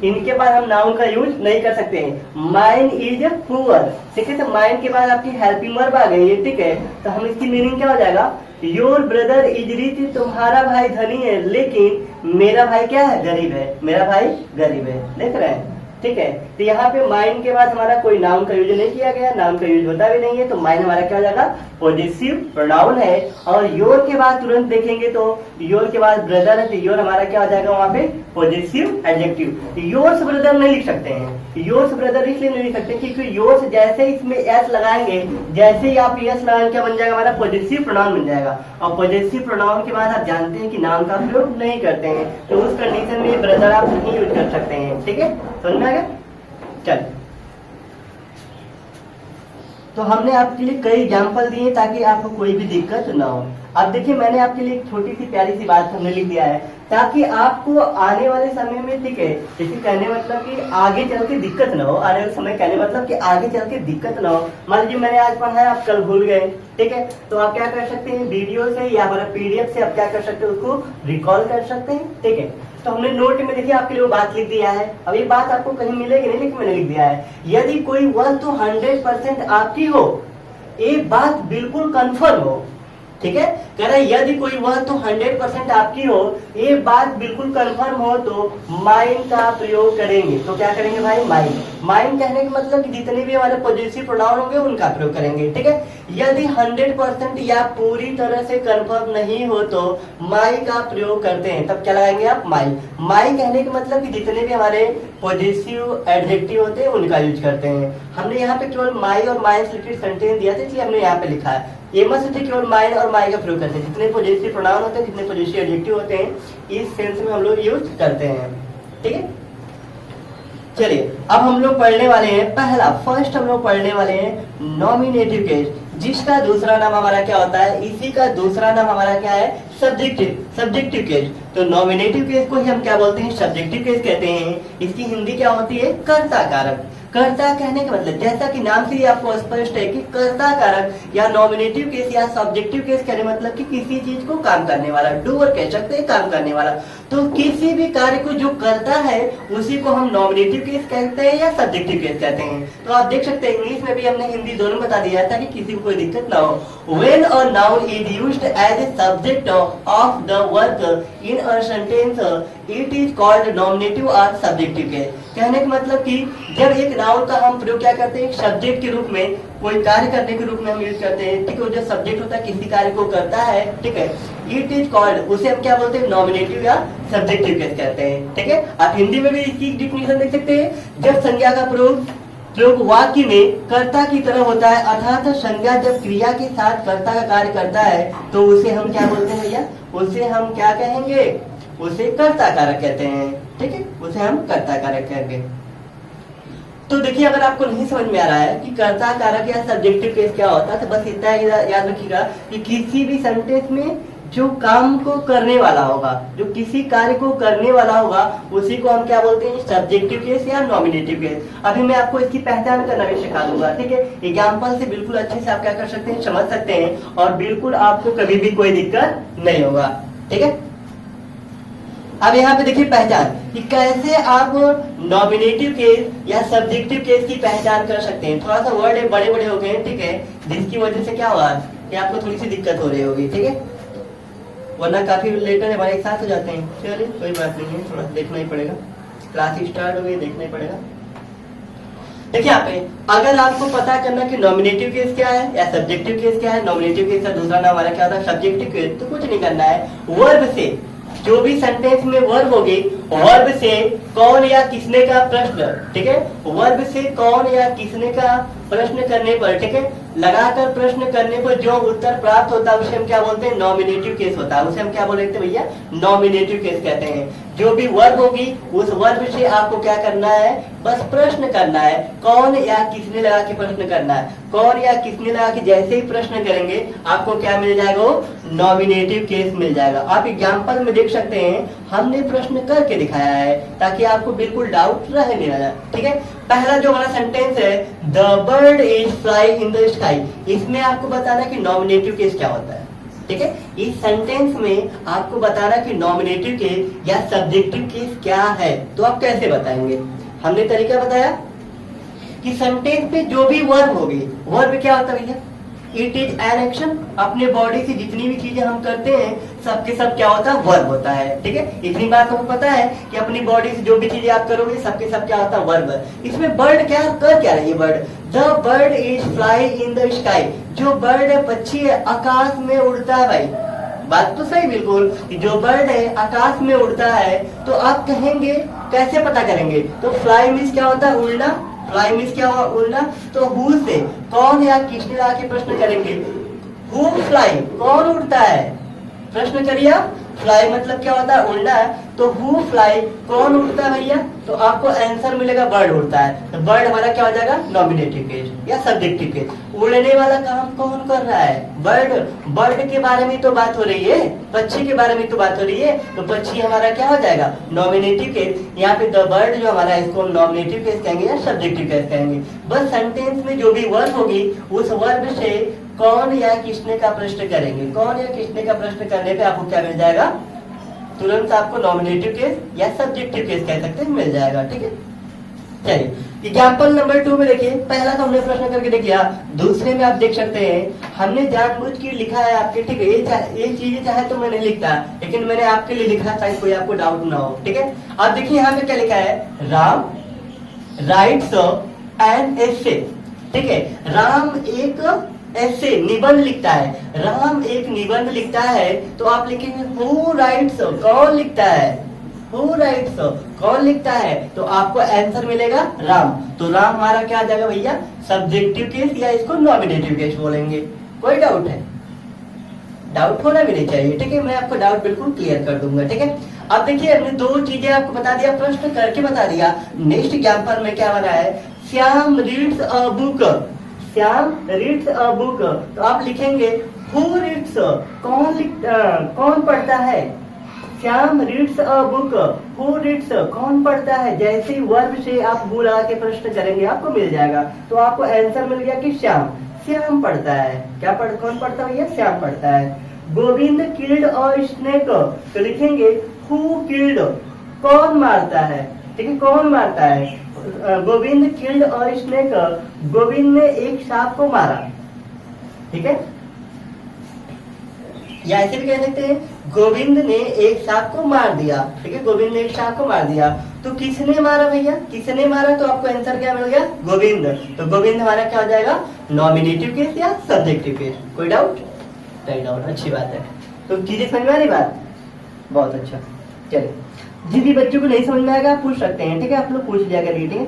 इनके बाद हम नाउन का यूज नहीं कर सकते हैं। माइन इज पुअर, ठीक है, तो माइन के बाद आपकी हेल्पिंग वर्ब आ गई है, ठीक है, तो हम इसकी मीनिंग क्या हो जाएगा, योर ब्रदर इज रिच, तुम्हारा भाई धनी है, लेकिन मेरा भाई क्या है, गरीब है, मेरा भाई गरीब है, देख रहे हैं, ठीक है। तो यहाँ पे माइन के बाद हमारा कोई नाउन का यूज नहीं किया गया, नाउन का यूज होता भी नहीं है, तो माइन हमारा क्या हो जाएगा, पॉजिटिव प्रोनाउन है। और योर के बाद तुरंत देखेंगे तो योर के बाद ब्रदर है, तो योर हमारा क्या हो जाएगा वहाँ पे, पॉजिटिव एडजेक्टिव। योर्स ब्रदर नहीं लिख सकते हैं, योर्स ब्रदर इसलिए नहीं लिख सकते क्योंकि योर्स जैसे इसमें एस लगाएंगे, जैसे ही आप एस लगाएंगे क्या बन जाएगा, हमारा पॉजिटिव प्रोनाउन बन जाएगा, और पॉजिटिव प्रोनाउन के बाद आप जानते हैं कि नाउन का प्रयोग नहीं करते हैं, तो उस कंडीशन में ब्रदर आप नहीं यूज कर सकते हैं, ठीक है, समझ में आ गया। चल, तो हमने आपके लिए कई एग्जाम्पल दिए ताकि आपको कोई भी दिक्कत ना हो। अब देखिए मैंने आपके लिए एक छोटी सी प्यारी सी बात हमने लिख दिया है ताकि आपको आने वाले समय में, ठीक है, जैसे कहने मतलब कि आगे चल के दिक्कत ना हो, आने वाले समय कहने मतलब कि आगे चल के दिक्कत ना हो। मान लीजिए मैंने आज पढ़ा है, आप कल भूल गए, ठीक है, तो आप क्या कर सकते हैं, वीडियो से या हमारा पीडीएफ से आप क्या कर सकते हैं, उसको रिकॉल कर सकते हैं, ठीक है। तो हमने नोट में देखिए आपके लिए वो बात लिख दिया है, अब ये बात आपको कहीं मिलेगी नहीं, लेकिन मैंने लिख दिया है, यदि कोई वस्तु 100% आपकी हो, ये बात बिल्कुल कंफर्म हो, ठीक है, कह रहा है यदि कोई वस्तु 100% आपकी हो, ये बात बिल्कुल कंफर्म हो, तो माइन का प्रयोग करेंगे। तो क्या करेंगे भाई, माइन कहने का मतलब कि जितने भी हमारे पॉजिटिव प्रोनाउन होंगे उनका प्रयोग करेंगे, ठीक है। यदि 100% या पूरी तरह से कंफर्म नहीं हो तो माई का प्रयोग करते हैं, तब क्या लगाएंगे आप, माई कहने का मतलब कि जितने भी हमारे पॉजिटिव एडजेक्टिव होते हैं उनका यूज करते हैं। हमने यहाँ पे केवल माई और माई से रिलेटेड सेंटेंस दिया था, इसलिए हमने यहाँ पे लिखा है, ये मत सोचिए केवल माइन और माई का प्रयोग करते हैं, जितने पॉजिटिव प्रोनाउन होते हैं, जितने पॉजिटिव एडजेक्टिव होते हैं, इस सेंस में हम लोग यूज करते हैं, ठीक है। चलिए अब हम लोग पढ़ने वाले हैं पहला फर्स्ट हम लोग पढ़ने वाले हैं नॉमिनेटिव केस, जिसका दूसरा नाम हमारा क्या होता है, इसी का दूसरा नाम हमारा क्या है, सब्जेक्टिव केस। तो नॉमिनेटिव केस को ही हम क्या बोलते हैं, सब्जेक्टिव केस कहते हैं। इसकी हिंदी क्या होती है, कर्ता कारक। कर्ता कहने का मतलब जैसा कि नाम से ही आपको स्पष्ट है कि कर्ता कारक या नॉमिनेटिव केस या सब्जेक्टिव केस कहने मतलब कि किसी चीज को काम करने वाला, डूअर कह सकते हैं, काम करने वाला। तो किसी भी कार्य को जो करता है उसी को हम नॉमिनेटिव केस कहते हैं या सब्जेक्टिव केस कहते हैं। तो आप देख सकते हैं इंग्लिश में भी हमने हिंदी दोनों बता दिया था कि किसी को कोई दिक्कत ना हो। When a noun is used as a subject of the work in a sentence it is called nominative और सब्जेक्टिव केस। कहने का मतलब कि जब एक नाउन का हम प्रयोग क्या करते हैं, सब्जेक्ट के रूप में, कोई कार्य करने के रूप में हम यूज करते हैं, ठीक है। जो सब्जेक्ट होता है किसी कार्य को करता है, ठीक है, इट इज कॉल्ड, उसे हम क्या बोलते हैं, नॉमिनेटिव या सब्जेक्टिव केस कहते हैं, ठीक है। आप हिंदी में भी इसकी डिफिनेशन देख सकते हैं। जब संज्ञा का प्रयोग वाक्य में कर्ता की तरह होता है, अर्थात संज्ञा जब क्रिया के साथ कर्ता का कार्य करता है तो उसे हम क्या बोलते हैं भैया, उसे हम क्या कहेंगे, उसे कर्ता कारक कहते हैं, ठीक है, उसे हम कर्ता कारक कहेंगे। तो देखिए अगर आपको नहीं समझ में आ रहा है कि कर्ता कारक या सब्जेक्टिव केस क्या होता है तो बस इतना याद रखिएगा कि किसी भी सेंटेंस में जो काम को करने वाला होगा, जो किसी कार्य को करने वाला होगा, उसी को हम क्या बोलते हैं, सब्जेक्टिव केस या नॉमिनेटिव केस। अभी मैं आपको इसकी पहचान करना भी सिखा दूंगा, ठीक है। एग्जाम्पल से बिल्कुल अच्छे से आप क्या कर सकते हैं, समझ सकते हैं और बिल्कुल आपको कभी भी कोई दिक्कत नहीं होगा, ठीक है। अब यहाँ पे देखिए पहचान कि कैसे आप नॉमिनेटिव केस या सब्जेक्टिव केस की पहचान कर सकते हैं। थोड़ा सा वर्ड है बड़े बड़े हो गए हैं, ठीक है, जिसकी वजह से क्या हुआ कि आपको थोड़ी सी दिक्कत हो रही होगी, ठीक है, वरना काफी लेटर हमारे एक साथ हो जाते हैं। चलिए कोई बात नहीं है, थोड़ा देखना ही पड़ेगा, क्लास स्टार्ट हो गई, देखना ही पड़ेगा। देखिए यहाँ पे अगर आपको पता करना कि नॉमिनेटिव केस क्या है या सब्जेक्टिव केस क्या है, नॉमिनेटिव केस का दूसरा नाम हमारा क्या होता है, सब्जेक्टिव केस, तो कुछ नहीं करना है, वर्ब से जो भी सेंटेंस में वर्ब होगी, वर्ब से कौन या किसने का प्रश्न, ठीक है, वर्ब से कौन या किसने का प्रश्न करने पर, ठीक है, लगाकर प्रश्न करने पर जो उत्तर प्राप्त होता है उसे हम क्या बोलते हैं, नॉमिनेटिव केस होता है। उसे हम क्या बोलते हैं भैया, नॉमिनेटिव केस कहते हैं। जो भी वर्ब होगी उस वर्ब से आपको क्या करना है, बस प्रश्न करना है, कौन या किसने लगा के प्रश्न करना है, कौन या किसने लगा के जैसे ही प्रश्न करेंगे आपको क्या मिल जाएगा, वो नॉमिनेटिव केस मिल जाएगा। आप एग्जाम्पल में देख सकते हैं, हमने प्रश्न करके दिखाया है ताकि आपको बिल्कुल डाउट रहे नहीं रहा, ठीक है। पहला जो हमारा सेंटेंस है, the bird is flying in the sky, इसमें आपको बताना कि नॉमिनेटिव केस क्या होता है, ठीक है। इस सेंटेंस में आपको बताना कि नॉमिनेटिव केस या सब्जेक्टिव केस क्या है। तो आप कैसे बताएंगे, हमने तरीका बताया कि सेंटेंस पे जो भी वर्ब होगी, वर्ब क्या होता है भैया, इट इज एन एक्शन। अपने बॉडी से जितनी भी चीजें हम करते हैं सबके सब क्या होता है, वर्ब होता है, ठीक है। इतनी बात हमको पता है कि अपनी बॉडी से जो भी चीजें आप करोगे सबके सब क्या होता है, वर्ब। इसमें बर्ड क्या कर क्या रही है, bird, the bird is fly in the sky, जो बर्ड है, पक्षी है, आकाश में उड़ता है। भाई बात तो सही बिल्कुल कि जो बर्ड है आकाश में उड़ता है, तो आप कहेंगे कैसे पता करेंगे, तो फ्लाई मीन्स क्या होता है, उड़ना, फ्लाई मीन्स क्या हुआ, उड़ना। तो हु से कौन या किसने आके प्रश्न करेंगे, हु फ्लाई, कौन उड़ता है, प्रश्न करिए आप, फ्लाई मतलब क्या होता है, उड़ना है, तो हु फ्लाई, कौन उड़ता है भैया, तो आपको आंसर मिलेगा बर्ड उड़ता है। तो बर्ड हमारा क्या हो जाएगा, नॉमिनेटिव केस या सब्जेक्टिव केस। उड़ने वाला काम कौन कर रहा है, बर्ड, बर्ड के बारे में तो बात हो रही है, पक्षी के बारे में तो बात हो रही है, तो पक्षी हमारा क्या हो जाएगा, नॉमिनेटिव केस। यहाँ पे द बर्ड जो हमारा है इसको हम नॉमिनेटिव केस कहेंगे या सब्जेक्टिव केस कहेंगे। बस सेंटेंस में जो भी वर्ब होगी उस वर्ब से कौन या किसने का प्रश्न करेंगे, कौन या किसने का प्रश्न करने पे आपको क्या मिल जाएगा, तुरंत आपको नॉमिनेटिव केस या सब्जेक्टिव केस कह सकते हैं, मिल जाएगा, ठीक है। चलिए एग्जाम्पल नंबर 2 में देखिए, पहला तो हमने प्रश्न करके देख लिया, दूसरे में आप देख सकते हैं हमने जानबूझ के लिखा है आपके, ठीक है, ये चीजें चाहे तो मैं नहीं लिखता, लेकिन मैंने आपके लिए लिखा ताकि कोई आपको डाउट ना हो, ठीक है। आप देखिए यहाँ पे क्या लिखा है, राम राइट्स एन एसे, ठीक है, राम एक ऐसे निबंध लिखता है, राम एक निबंध लिखता है, तो आप लिखेंगे हु राइट्स, कौन लिखता है, हु राइट्स, कौन लिखता है, तो आपको आंसर मिलेगा राम। तो राम हमारा क्या आ जाएगा भैया, सब्जेक्टिव केस या इसको नॉमिनेटिव केस बोलेंगे। कोई डाउट है, डाउट होना भी नहीं चाहिए, ठीक है, मैं आपको डाउट बिल्कुल क्लियर कर दूंगा, ठीक है। अब देखिए हमने दो चीजें आपको बता दिया, प्रश्न करके बता दिया। नेक्स्ट एग्जाम्पल में क्या बना है, Shyam reads a book, Shyam reads a book, तो आप लिखेंगे हु रीड्स, कौन पढ़ता है, Shyam reads a book, who reads, कौन पढ़ता है। जैसे वर्ब से आप हु लगा के प्रश्न करेंगे आपको मिल जाएगा, तो आपको आंसर मिल गया कि श्याम, श्याम पढ़ता है। क्या कौन पढ़ता है भैया, श्याम पढ़ता है। गोविंद किल्ड अ स्नेक, तो लिखेंगे हु किल्ड, कौन मारता है, ठीक है, कौन मारता है। Govind killed a snake, Govind ने एक सांप को मारा, ठीक है, या ऐसे भी कह सकते हैं गोविंद ने एक सांप को मार दिया, ठीक है, गोविंद ने एक सांप को मार दिया। तो किसने मारा भैया, किसने मारा, तो आपको आंसर क्या मिल गया, गोविंद। तो गोविंद हमारा क्या हो जाएगा, नॉमिनेटिव केस या सब्जेक्टिव केस। कोई डाउट, नहीं डाउट, अच्छी बात है। तो चीजें समझ में आ रही बात, बहुत अच्छा। चलिए, जिन भी बच्चों को नहीं समझ में आएगा पूछ सकते हैं, ठीक है, आप लोग पूछ लिया करिए, ठीक है,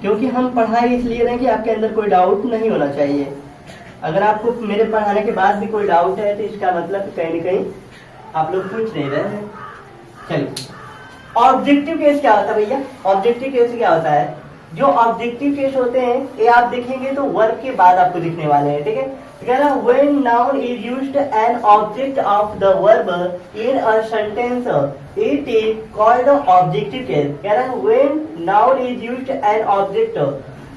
क्योंकि हम पढ़ाई इसलिए रहे कि आपके अंदर कोई डाउट नहीं होना चाहिए। अगर आपको मेरे पढ़ाने के बाद भी कोई डाउट है तो इसका मतलब कहीं न कहीं आप लोग पूछ नहीं रहे हैं। चलिए, ऑब्जेक्टिव केस क्या होता है भैया, ऑब्जेक्टिव केस क्या होता है, जो ऑब्जेक्टिव केस होते हैं ये आप देखेंगे तो वर्ब के बाद आपको दिखने वाले हैं, ठीक है। कह रहा when noun is used an object of the verb in a sentence it is called objective case. कह रहा है when noun is used an object,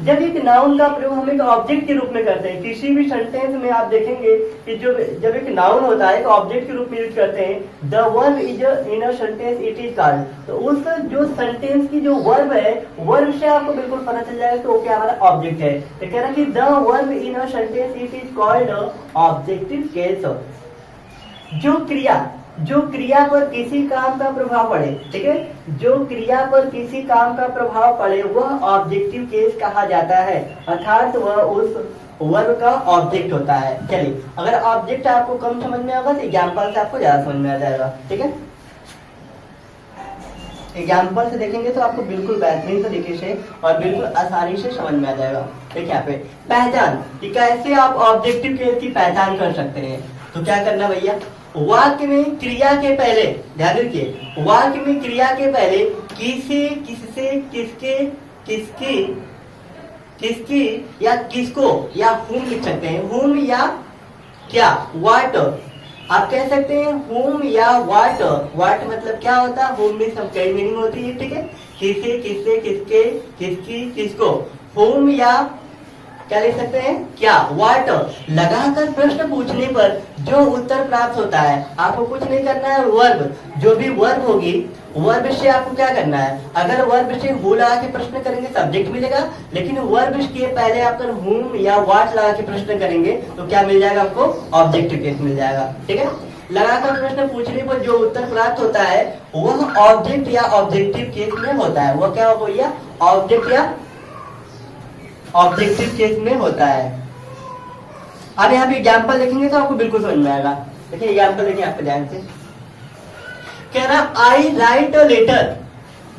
जब एक नाउन का प्रयोग हम एक ऑब्जेक्ट के रूप में करते हैं किसी भी सेंटेंस में, आप देखेंगे कि जब एक नाउन होता है एक ऑब्जेक्ट के रूप में यूज करते हैं, the verb is in a sentence it is called, तो उस जो सेंटेंस की जो वर्ब है, वर्ब से आपको बिल्कुल पता चल जाएगा कि वो क्या हमारा ऑब्जेक्ट है। तो कह रहा है कि the verb in a sentence it is called objective case. जो क्रिया पर किसी काम का प्रभाव पड़े, ठीक है, जो क्रिया पर किसी काम का प्रभाव पड़े वह ऑब्जेक्टिव केस कहा जाता है, अर्थात वह उस वर्ब का ऑब्जेक्ट होता है। चलिए, अगर ऑब्जेक्ट आपको कम समझ में आएगा तो एग्जाम्पल से आपको ज्यादा समझ में आ जाएगा, ठीक है। एग्जाम्पल से देखेंगे तो आपको बिल्कुल बेहतरीन तरीके से और बिल्कुल आसानी से समझ में आ जाएगा। ठीक है, यहाँ पे पहचान कि कैसे आप ऑब्जेक्टिव केस की पहचान कर सकते हैं। तो क्या करना भैया, वाक्य में क्रिया के पहले, ध्यान रखिए, वाक्य में क्रिया के पहले किसे, किससे, किसके, किसकी, किसकी या किसको या whom लिख सकते हैं, whom या क्या, what, आप कह सकते हैं whom या what। what मतलब क्या होता है, whom में सब कई मीनिंग होती है, ठीक है, किसे, किससे, किसके, किसकी, किसको। whom या क्या लिख सकते हैं, क्या, व्हाट लगाकर प्रश्न पूछने पर जो उत्तर प्राप्त होता है, आपको कुछ नहीं करना है, वर्ब, जो भी वर्ब होगी वर्ब से आपको क्या करना है, अगर वर्ब से हु लगा के प्रश्न करेंगे सब्जेक्ट मिलेगा, लेकिन वर्ब के पहले आप अगर whom या what लगा के प्रश्न करेंगे तो क्या मिल जाएगा, आपको ऑब्जेक्टिव केस मिल जाएगा। ठीक है, लगाकर प्रश्न पूछने पर जो उत्तर प्राप्त होता है वह ऑब्जेक्ट या ऑब्जेक्टिव केस में होता है। वह क्या होगा भैया, ऑब्जेक्ट या ऑब्जेक्टिव केस में होता है। अब यहाँ पे एग्जाम्पल देखेंगे तो आपको बिल्कुल समझ में आएगा। देखिए एग्जाम्पल देखिए आपको ध्यान से, कह रहा आई राइट अ लेटर,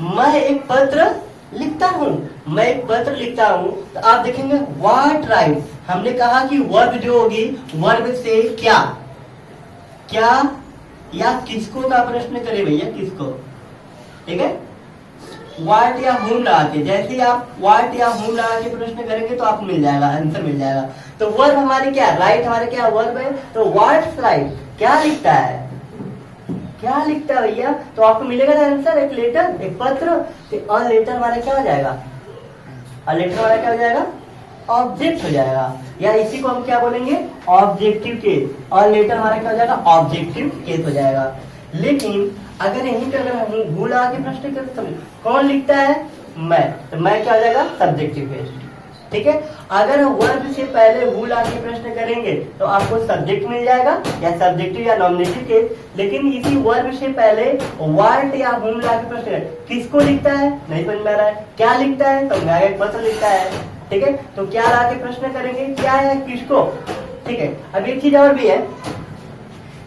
मैं एक पत्र लिखता हूँ, मैं एक पत्र लिखता हूँ। तो आप देखेंगे व्हाट राइट, हमने कहा कि वर्ब जो होगी वर्ब से क्या, क्या या किसको का प्रश्न करे भैया, किसको। ठीक है, व्हाट या whom लगा के, जैसे ही आप व्हाट या whom लगा के प्रश्न करेंगे तो आपको मिल जाएगा, आंसर मिल जाएगा। तो वर्ब हमारे क्या, राइट हमारे क्या वर्ब है, तो व्हाट्स राइट, क्या लिखता है, क्या लिखता है भैया, तो आपको मिलेगा ना आंसर, एक लेटर, एक पत्र। तो अ लेटर हमारा क्या हो जाएगा, अ लेटर हमारा क्या हो जाएगा, ऑब्जेक्ट हो जाएगा, या इसी को हम क्या बोलेंगे, ऑब्जेक्टिव केस। अ लेटर हमारा क्या हो जाएगा, ऑब्जेक्टिव केस हो जाएगा। लेकिन अगर यहीं पे अगर हम हु लगा के प्रश्न करते तो कौन लिखता है, मैं, तो मैं क्या हो जाएगा, सब्जेक्टिव केस। ठीक है, अगर वर्ब से पहले हु लगा के प्रश्न करेंगे तो आपको सब्जेक्ट मिल जाएगा या सब्जेक्टिव या नॉमिनेटिव केस। लेकिन इसी वर्ब से पहले व्हाट या whom लगा के प्रश्न किसको लिखता है, नहीं समझ में आ रहा है, क्या लिखता है, तो मैं एक पत्र लिखता है। ठीक है, तो क्या लगा के प्रश्न करेंगे, क्या है, किसको। ठीक है, अब एक चीज और भी है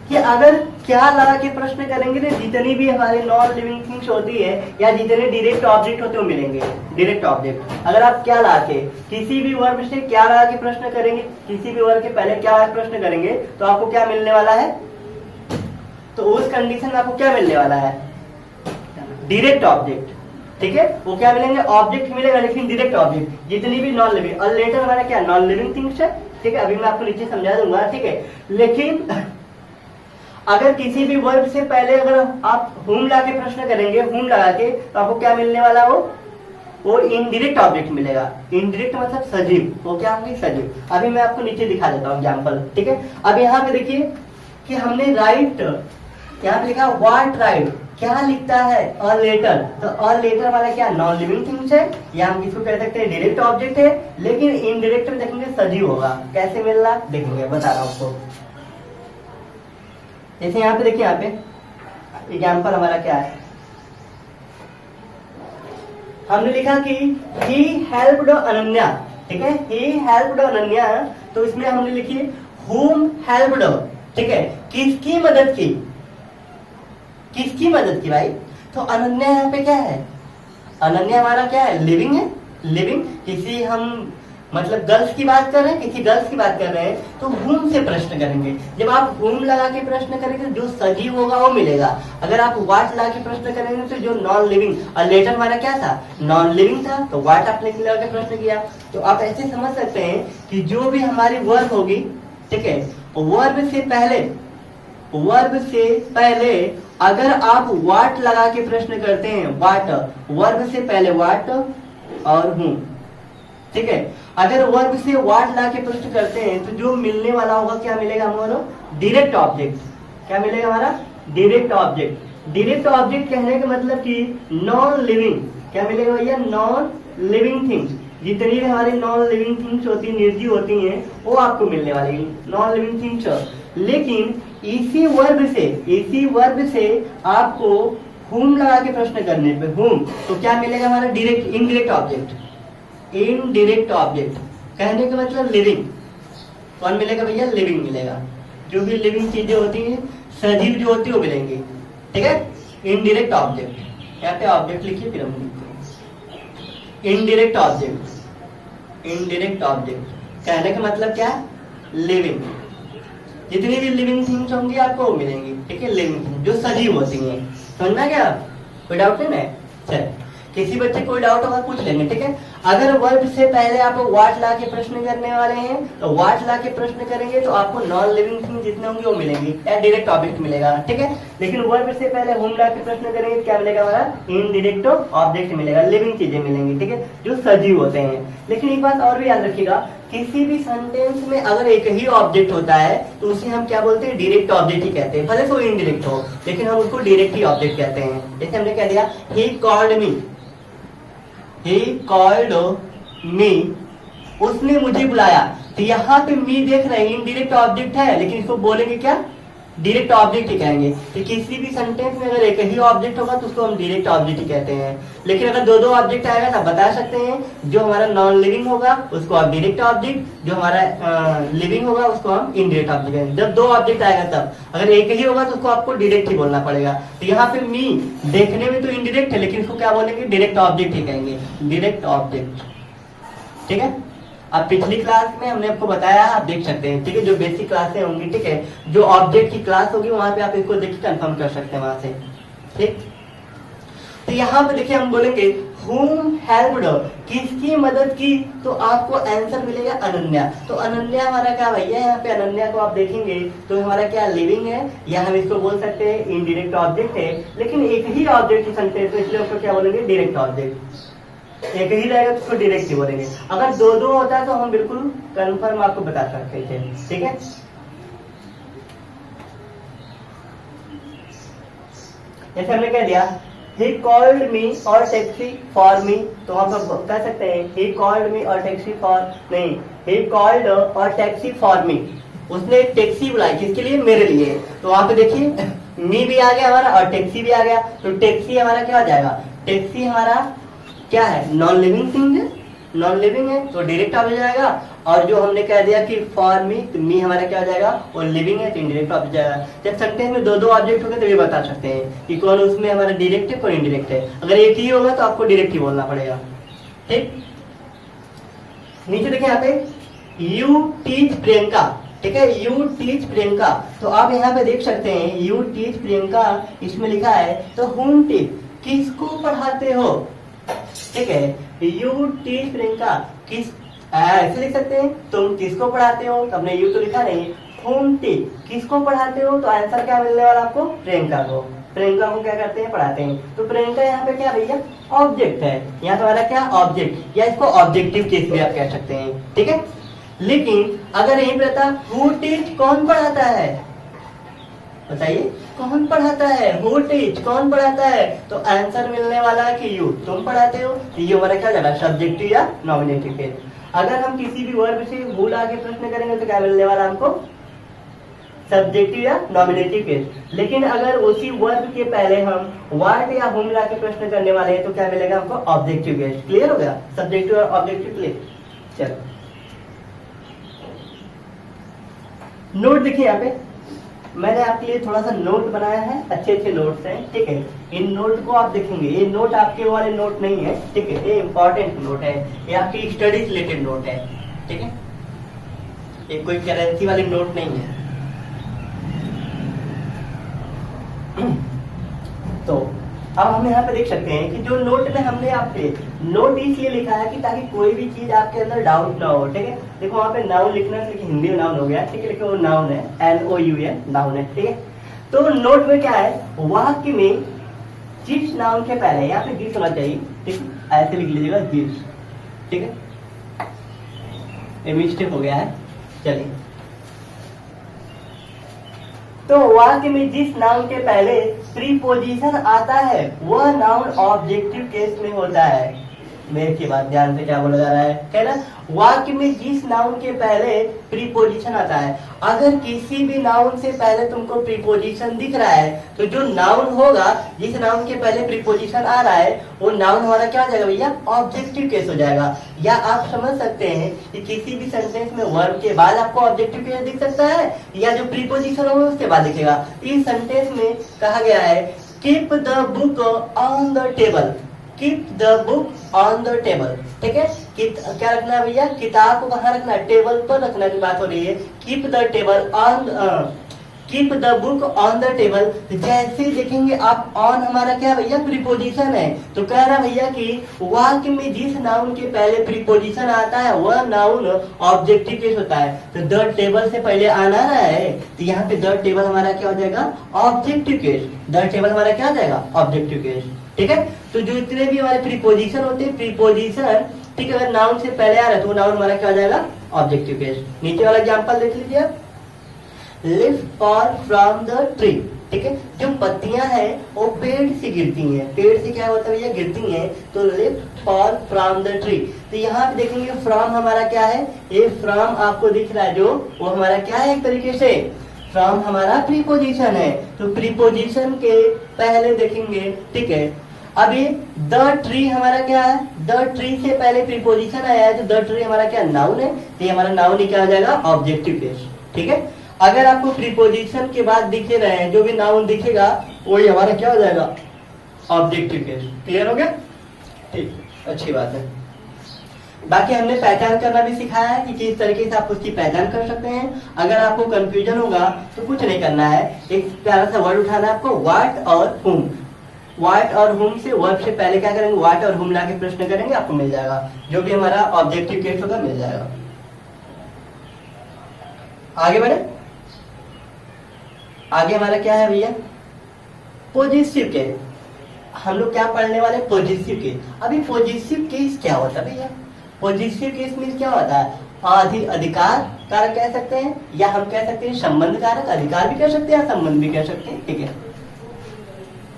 कि अगर क्या लगा के प्रश्न करेंगे तो जितनी भी हमारे नॉन लिविंग थिंग्स होती है या जितने डायरेक्ट ऑब्जेक्ट होते हैं वो मिलेंगे, डायरेक्ट ऑब्जेक्ट। अगर आप क्या लगा के किसी भी वर्ब से क्या लगा के प्रश्न करेंगे, किसी भी वर्ब के पहले क्या लगा के प्रश्न करेंगे तो आपको क्या मिलने वाला है, तो उस कंडीशन में आपको क्या मिलने वाला है, डायरेक्ट ऑब्जेक्ट। ठीक है, वो क्या मिलेंगे, ऑब्जेक्ट मिलेगा लेकिन डायरेक्ट ऑब्जेक्ट, जितनी भी नॉन लिविंग। और लेटर हमारा क्या, नॉन लिविंग थिंग्स है। ठीक है, अभी मैं आपको नीचे समझा दूंगा। ठीक है, लेकिन अगर किसी भी वर्ब से पहले अगर आप हुम ला के प्रश्न करेंगे, हुम लगा के, तो आपको क्या मिलने वाला, वो इनडायरेक्ट ऑब्जेक्ट मिलेगा। इनडायरेक्ट मतलब सजीव, वो क्या होंगे, सजीव। अभी मैं आपको नीचे दिखा देता हूँ एग्जाम्पल। ठीक है, अब यहाँ पे देखिए कि हमने राइट, यहाँ पे लिखा व्हाट राइट, क्या लिखता है, अ लेटर। तो अ लेटर वाला क्या, नॉन लिविंग थिंग्स है, या हम इसको कह सकते हैं डायरेक्ट ऑब्जेक्ट है, लेकिन इनडायरेक्ट में देखेंगे सजीव होगा। कैसे मिल रहा देखेंगे, बता रहा हूँ आपको। जैसे यहाँ पे देखिए, यहाँ पे एग्जाम्पल हमारा क्या है, हमने लिखा कि ही हेल्प्ड अनन्या। ठीक है, ही हेल्प्ड अनन्या, तो इसमें हमने लिखी whom helped। ठीक है, किसकी मदद की, किसकी मदद की भाई। तो अनन्या यहाँ पे क्या है, अनन्या हमारा क्या है, लिविंग है। लिविंग, किसी हम मतलब गर्ल्स की बात कर रहे हैं, किसी गर्ल्स की बात कर रहे हैं, तो whom से प्रश्न करेंगे। जब आप whom लगा के प्रश्न करेंगे, जो सजीव होगा वो मिलेगा। अगर आप what लगा के प्रश्न करेंगे तो जो नॉन लिविंग, और लेटर हमारा क्या था, नॉन लिविंग था, तो what आपने लगा के प्रश्न किया। तो आप ऐसे समझ सकते हैं कि जो भी हमारी वर्ब होगी, ठीक है, वर्ब से पहले, वर्ब से पहले अगर आप what लगा के प्रश्न करते हैं, what, वर्ब से पहले what और whom। ठीक है, अगर वर्ब से what ला के प्रश्न करते हैं, तो जो मिलने वाला होगा, क्या मिलेगा हमारा, डायरेक्ट ऑब्जेक्ट। क्या मिलेगा हमारा, डायरेक्ट ऑब्जेक्ट। डायरेक्ट ऑब्जेक्ट कहने का मतलब कि नॉन लिविंग, क्या मिलेगा भैया, नॉन लिविंग थिंग्स। जितनी भी हमारी नॉन लिविंग थिंग्स होती है, निर्जीव होती हैं, वो आपको मिलने वाली नॉन लिविंग थिंग्स। लेकिन इसी वर्ब से आपको whom लगा के प्रश्न करने पे, whom, तो क्या मिलेगा हमारा, direct, indirect object. Indirect object कहने का मतलब लिविंग। कौन मिलेगा भैया, लिविंग मिलेगा। जो भी लिविंग चीजें होती हैं, सजीव जो होती है, वो मिलेंगी। ठीक है, इनडायरेक्ट ऑब्जेक्ट, यहाँ पे ऑब्जेक्ट लिखिए, फिर हम लिखते हैं इनडायरेक्ट ऑब्जेक्ट। इनडायरेक्ट ऑब्जेक्ट कहने का मतलब क्या, लिविंग। जितनी भी लिविंग थिंग्स होंगी आपको वो मिलेंगी। ठीक है, लिविंग थिंग्स जो सजीव होती हैं। समझना क्या, कोई डाउट नहीं है। चल, किसी बच्चे कोई डाउट होगा पूछ लेंगे। ठीक है, अगर वर्ब से पहले आप व्हाट ला के प्रश्न करने वाले हैं, तो व्हाट ला के प्रश्न करेंगे तो आपको नॉन लिविंग थिंग जितने होंगे वो मिलेंगी, या डायरेक्ट ऑब्जेक्ट मिलेगा। ठीक है, लेकिन वर्ब से पहले whom ला के प्रश्न करेंगे तो क्या मिलेगा हमारा, इनडायरेक्ट ऑब्जेक्ट मिलेगा, लिविंग चीजें मिलेंगी। ठीक है, जो सजीव होते हैं। लेकिन एक बात और भी याद रखिएगा, किसी भी सेंटेंस में अगर एक ही ऑब्जेक्ट होता है तो उसे हम क्या बोलते हैं, डायरेक्ट ऑब्जेक्ट ही कहते हैं, भले वो इनडायरेक्ट हो, लेकिन हम उसको डायरेक्ट ही ऑब्जेक्ट कहते हैं। जैसे हमने कह दिया he called me, he called me, उसने मुझे बुलाया। तो यहाँ पे मी देख रहे हैं, इनडायरेक्ट ऑब्जेक्ट है, लेकिन इसको बोलेंगे क्या, डायरेक्ट ऑब्जेक्ट ही कहेंगे। तो किसी भी सेंटेंस में अगर एक ही ऑब्जेक्ट होगा तो उसको हम डायरेक्ट ऑब्जेक्ट ही कहते हैं। लेकिन अगर दो ऑब्जेक्ट आएगा तो आप बता सकते हैं, जो हमारा नॉन लिविंग होगा उसको आप डायरेक्ट ऑब्जेक्ट, जो हमारा लिविंग होगा उसको हम इनडायरेक्ट ऑब्जेक्ट कहेंगे। जब दो ऑब्जेक्ट आएगा तब, अगर एक ही होगा तो उसको आपको डायरेक्ट ही बोलना पड़ेगा। तो यहाँ पे मी देखने में तो इनडायरेक्ट है, लेकिन इसको क्या बोलेंगे, डायरेक्ट ऑब्जेक्ट ही कहेंगे, डायरेक्ट ऑब्जेक्ट। ठीक है, अब पिछली क्लास में हमने आपको बताया, आप देख सकते हैं। ठीक है, जो बेसिक क्लासें होंगी, ठीक है, जो ऑब्जेक्ट की क्लास होगी वहां पे आप इसको देखिए, कंफर्म कर सकते हैं वहां से। ठीक, तो यहाँ पे देखिए हम बोलेंगे whom helped, किसकी मदद की, तो आपको आंसर मिलेगा अनन्या। तो अनन्या हमारा क्या भैया, यहाँ पे अनन्या को आप देखेंगे तो हमारा क्या, लिविंग है, या हम इसको बोल सकते हैं इनडायरेक्ट ऑब्जेक्ट है। लेकिन एक ही ऑब्जेक्ट की सेंटेंस है, इसलिए उसको क्या बोलेंगे, डायरेक्ट ऑब्जेक्ट। एक ही रहेगा तो उसको डायरेक्ट ही बोलेंगे। अगर दो होता है तो हम बिल्कुल कंफर्म आपको बता सकते थे। ठीक है, जैसे हमने कह दिया he called me और टैक्सी फॉर मी, तो हम कह सकते हैं he called me और टैक्सी फॉर, नहीं, he called और टैक्सी फॉर मी, उसने एक टैक्सी बुलाई, किसके लिए, मेरे लिए। तो वहां पे देखिए मी भी आ गया हमारा और टैक्सी भी आ गया। तो टैक्सी हमारा क्या हो जाएगा, टैक्सी हमारा क्या है, नॉन लिविंग थिंग है, नॉन लिविंग है तो डायरेक्ट ऑब्जेक्ट जाएगा। और जो हमने कह दिया कि फॉर मी, तो मी हमारा क्या हो जाएगा, और लिविंग है तो इनडायरेक्ट ऑब्जेक्ट जाएगा। जब सेंटेंस में दो ऑब्जेक्ट होंगे तो ये बता सकते हैं कि कौन उसमें हमारा डायरेक्ट है, कौन इनडायरेक्ट है। अगर एक ही होगा तो आपको डायरेक्ट ही बोलना पड़ेगा। ठीक, नीचे देखिए यहाँ पे यू टीच प्रियंका, ठीक है, यू टीच प्रियंका। तो आप यहाँ पे देख सकते हैं यू टीच प्रियंका इसमें लिखा है, तो होम टीच किसको पढ़ाते हो, ठीक है, यू टीच प्रियंका किस, ऐसे लिख सकते हैं तुम किसको पढ़ाते हो, तो हमने यू तो लिखा नहीं, होम टीच किसको पढ़ाते हो, तो आंसर क्या मिलने वाला आपको, प्रियंका को। प्रियंका को क्या करते हैं, पढ़ाते हैं। तो प्रियंका यहाँ पे क्या भैया, ऑब्जेक्ट है, यहाँ पे हमारा क्या ऑब्जेक्ट, या इसको ऑब्जेक्टिव केस भी आप कह सकते हैं, ठीक है। लेकिन अगर यही पे रहता हु टीच कौन पढ़ाता है, बताइए कौन पढ़ाता है, हु टीच कौन पढ़ाता है, तो आंसर मिलने वाला है कि यू तुम पढ़ाते हो। ये हमारा क्या जाएगा, सब्जेक्टिव या नॉमिनेटिव केस। अगर हम किसी भी वर्ब से भूल आके प्रश्न करेंगे तो क्या मिलने वाला हमको, सब्जेक्टिव या नॉमिनेटिव केस। लेकिन अगर उसी वर्ब के पहले हम व्हाट या होम ला के प्रश्न करने वाले हैं तो क्या मिलेगा हमको, ऑब्जेक्टिव केस। क्लियर हो गया, सब्जेक्टिव और ऑब्जेक्टिव क्लियर। चलो नोट देखिए, यहाँ पे मैंने आपके लिए थोड़ा सा नोट बनाया है, अच्छे अच्छे नोट्स हैं, ठीक है। इन नोट को आप देखेंगे, ये नोट आपके वाले नोट नहीं है, ठीक है, ये इंपॉर्टेंट नोट है, ये आपकी स्टडी रिलेटेड नोट है, ठीक है, ये कोई करेंसी वाली नोट नहीं है। तो अब हम यहाँ पे देख सकते हैं कि जो नोट में हमने आपके नोट इसलिए लिखा है कि ताकि कोई भी चीज आपके अंदर डाउट ना हो, ठीक है। देखो वहाँ पे नाउन लिखना है, लेकिन हिंदी में नाउन हो गया, ठीक है, लेकिन वो नाउन है, NOUN नाउन है, ठीक है। तो नोट में क्या है, वाक्य में जिस नाउन के पहले, यहाँ पे जिस होना चाहिए, ठीक है, ऐसे लिख लीजिएगा जिस, ठीक है, ये मिस्टेक हो गया है, चलिए। तो वाक्य में जिस नाउन के पहले प्रीपोजिशन आता है वह नाउन ऑब्जेक्टिव केस में होता है। मेरे की बात ध्यान से क्या बोला जा रहा है, कह रहा वाक्य में जिस नाउन के पहले प्रीपोजिशन आता है, अगर किसी भी नाउन से पहले तुमको प्रीपोजिशन दिख रहा है तो जो नाउन होगा, जिस नाउन के पहले प्रीपोजिशन आ रहा है वो नाउन हमारा क्या हो जाएगा भैया, ऑब्जेक्टिव केस हो जाएगा। या आप समझ सकते हैं कि किसी भी सेंटेंस में वर्ब के बाद आपको ऑब्जेक्टिव केस दिख सकता है, या जो प्रीपोजिशन होगा उसके बाद दिखेगा। इस सेंटेंस में कहा गया है keep the book on the table, keep the book on the table, ठीक है। क्या रखना है भैया, किताब को कहाँ रखना है, टेबल पर रखने की बात हो रही है। Keep the table on, keep the book on the table. जैसे देखेंगे आप, ऑन हमारा क्या भैया, प्रीपोजिशन है। तो कह रहा भैया कि वाक्य में जिस नाउन के पहले प्रीपोजिशन आता है वह नाउन ऑब्जेक्टिव केस होता है। तो द टेबल से पहले आना रहा है, तो यहाँ पे द टेबल हमारा क्या हो जाएगा, ऑब्जेक्टिव केस। द टेबल हमारा क्या हो जाएगा, ऑब्जेक्टिव केस, ठीक है। तो जो इतने भी हमारे प्रीपोजिशन होते हैं, प्रीपोजिशन, ठीक है, अगर नाउन से पहले आ रहा है तो वो नाउन हमारा क्या हो जाएगा, ऑब्जेक्टिव केस। नीचे वाला एग्जांपल देख लीजिए आप, live for from the tree, ठीक है। जो पत्तियां हैं वो पेड़ से गिरती हैं, पेड़ से क्या होता है भैया, गिरती हैं। तो live for from the tree, तो यहाँ पे देखेंगे फ्रॉम हमारा क्या है, ये फ्रॉम आपको दिख रहा है जो, वो हमारा क्या है, एक तरीके से फ्रॉम हमारा प्रीपोजिशन है। तो प्रीपोजिशन के पहले देखेंगे, ठीक है। अभी द ट्री हमारा क्या है, द ट्री से पहले प्रीपोजिशन आया है, तो द ट्री हमारा क्या नाउन है, तो ये हमारा नाउन ही क्या हो जाएगा, ऑब्जेक्टिव केस, ठीक है। अगर आपको प्रीपोजिशन के बाद दिखे रहे हैं, जो भी नाउन दिखेगा वही हमारा क्या हो जाएगा, ऑब्जेक्टिव केस। क्लियर हो गया, ठीक, अच्छी बात है। बाकी हमने पहचान करना भी सिखाया है कि किस तरीके से आप उसकी पहचान कर सकते हैं। अगर आपको कंफ्यूजन होगा तो कुछ नहीं करना है, एक प्यारा सा वर्ड उठाना है आपको, व्हाट और हुम। व्हाट और हुम से वर्ब से पहले क्या करेंगे, व्हाट और हुम ला के प्रश्न करेंगे, आपको मिल जाएगा, जो भी हमारा ऑब्जेक्टिव केस होगा मिल जाएगा। आगे बढ़े, आगे हमारा क्या है भैया, पॉजिटिव केस। हम लोग क्या पढ़ने वाले, पॉजिटिव केस। अभी पॉजिटिव केस क्या होता है भैया, पॉजिटिव केस में क्या होता है, अधिकार कारक कह सकते हैं, या हम कह सकते हैं संबंध कारक, अधिकार भी कह सकते हैं, संबंध भी कह सकते हैं, ठीक है।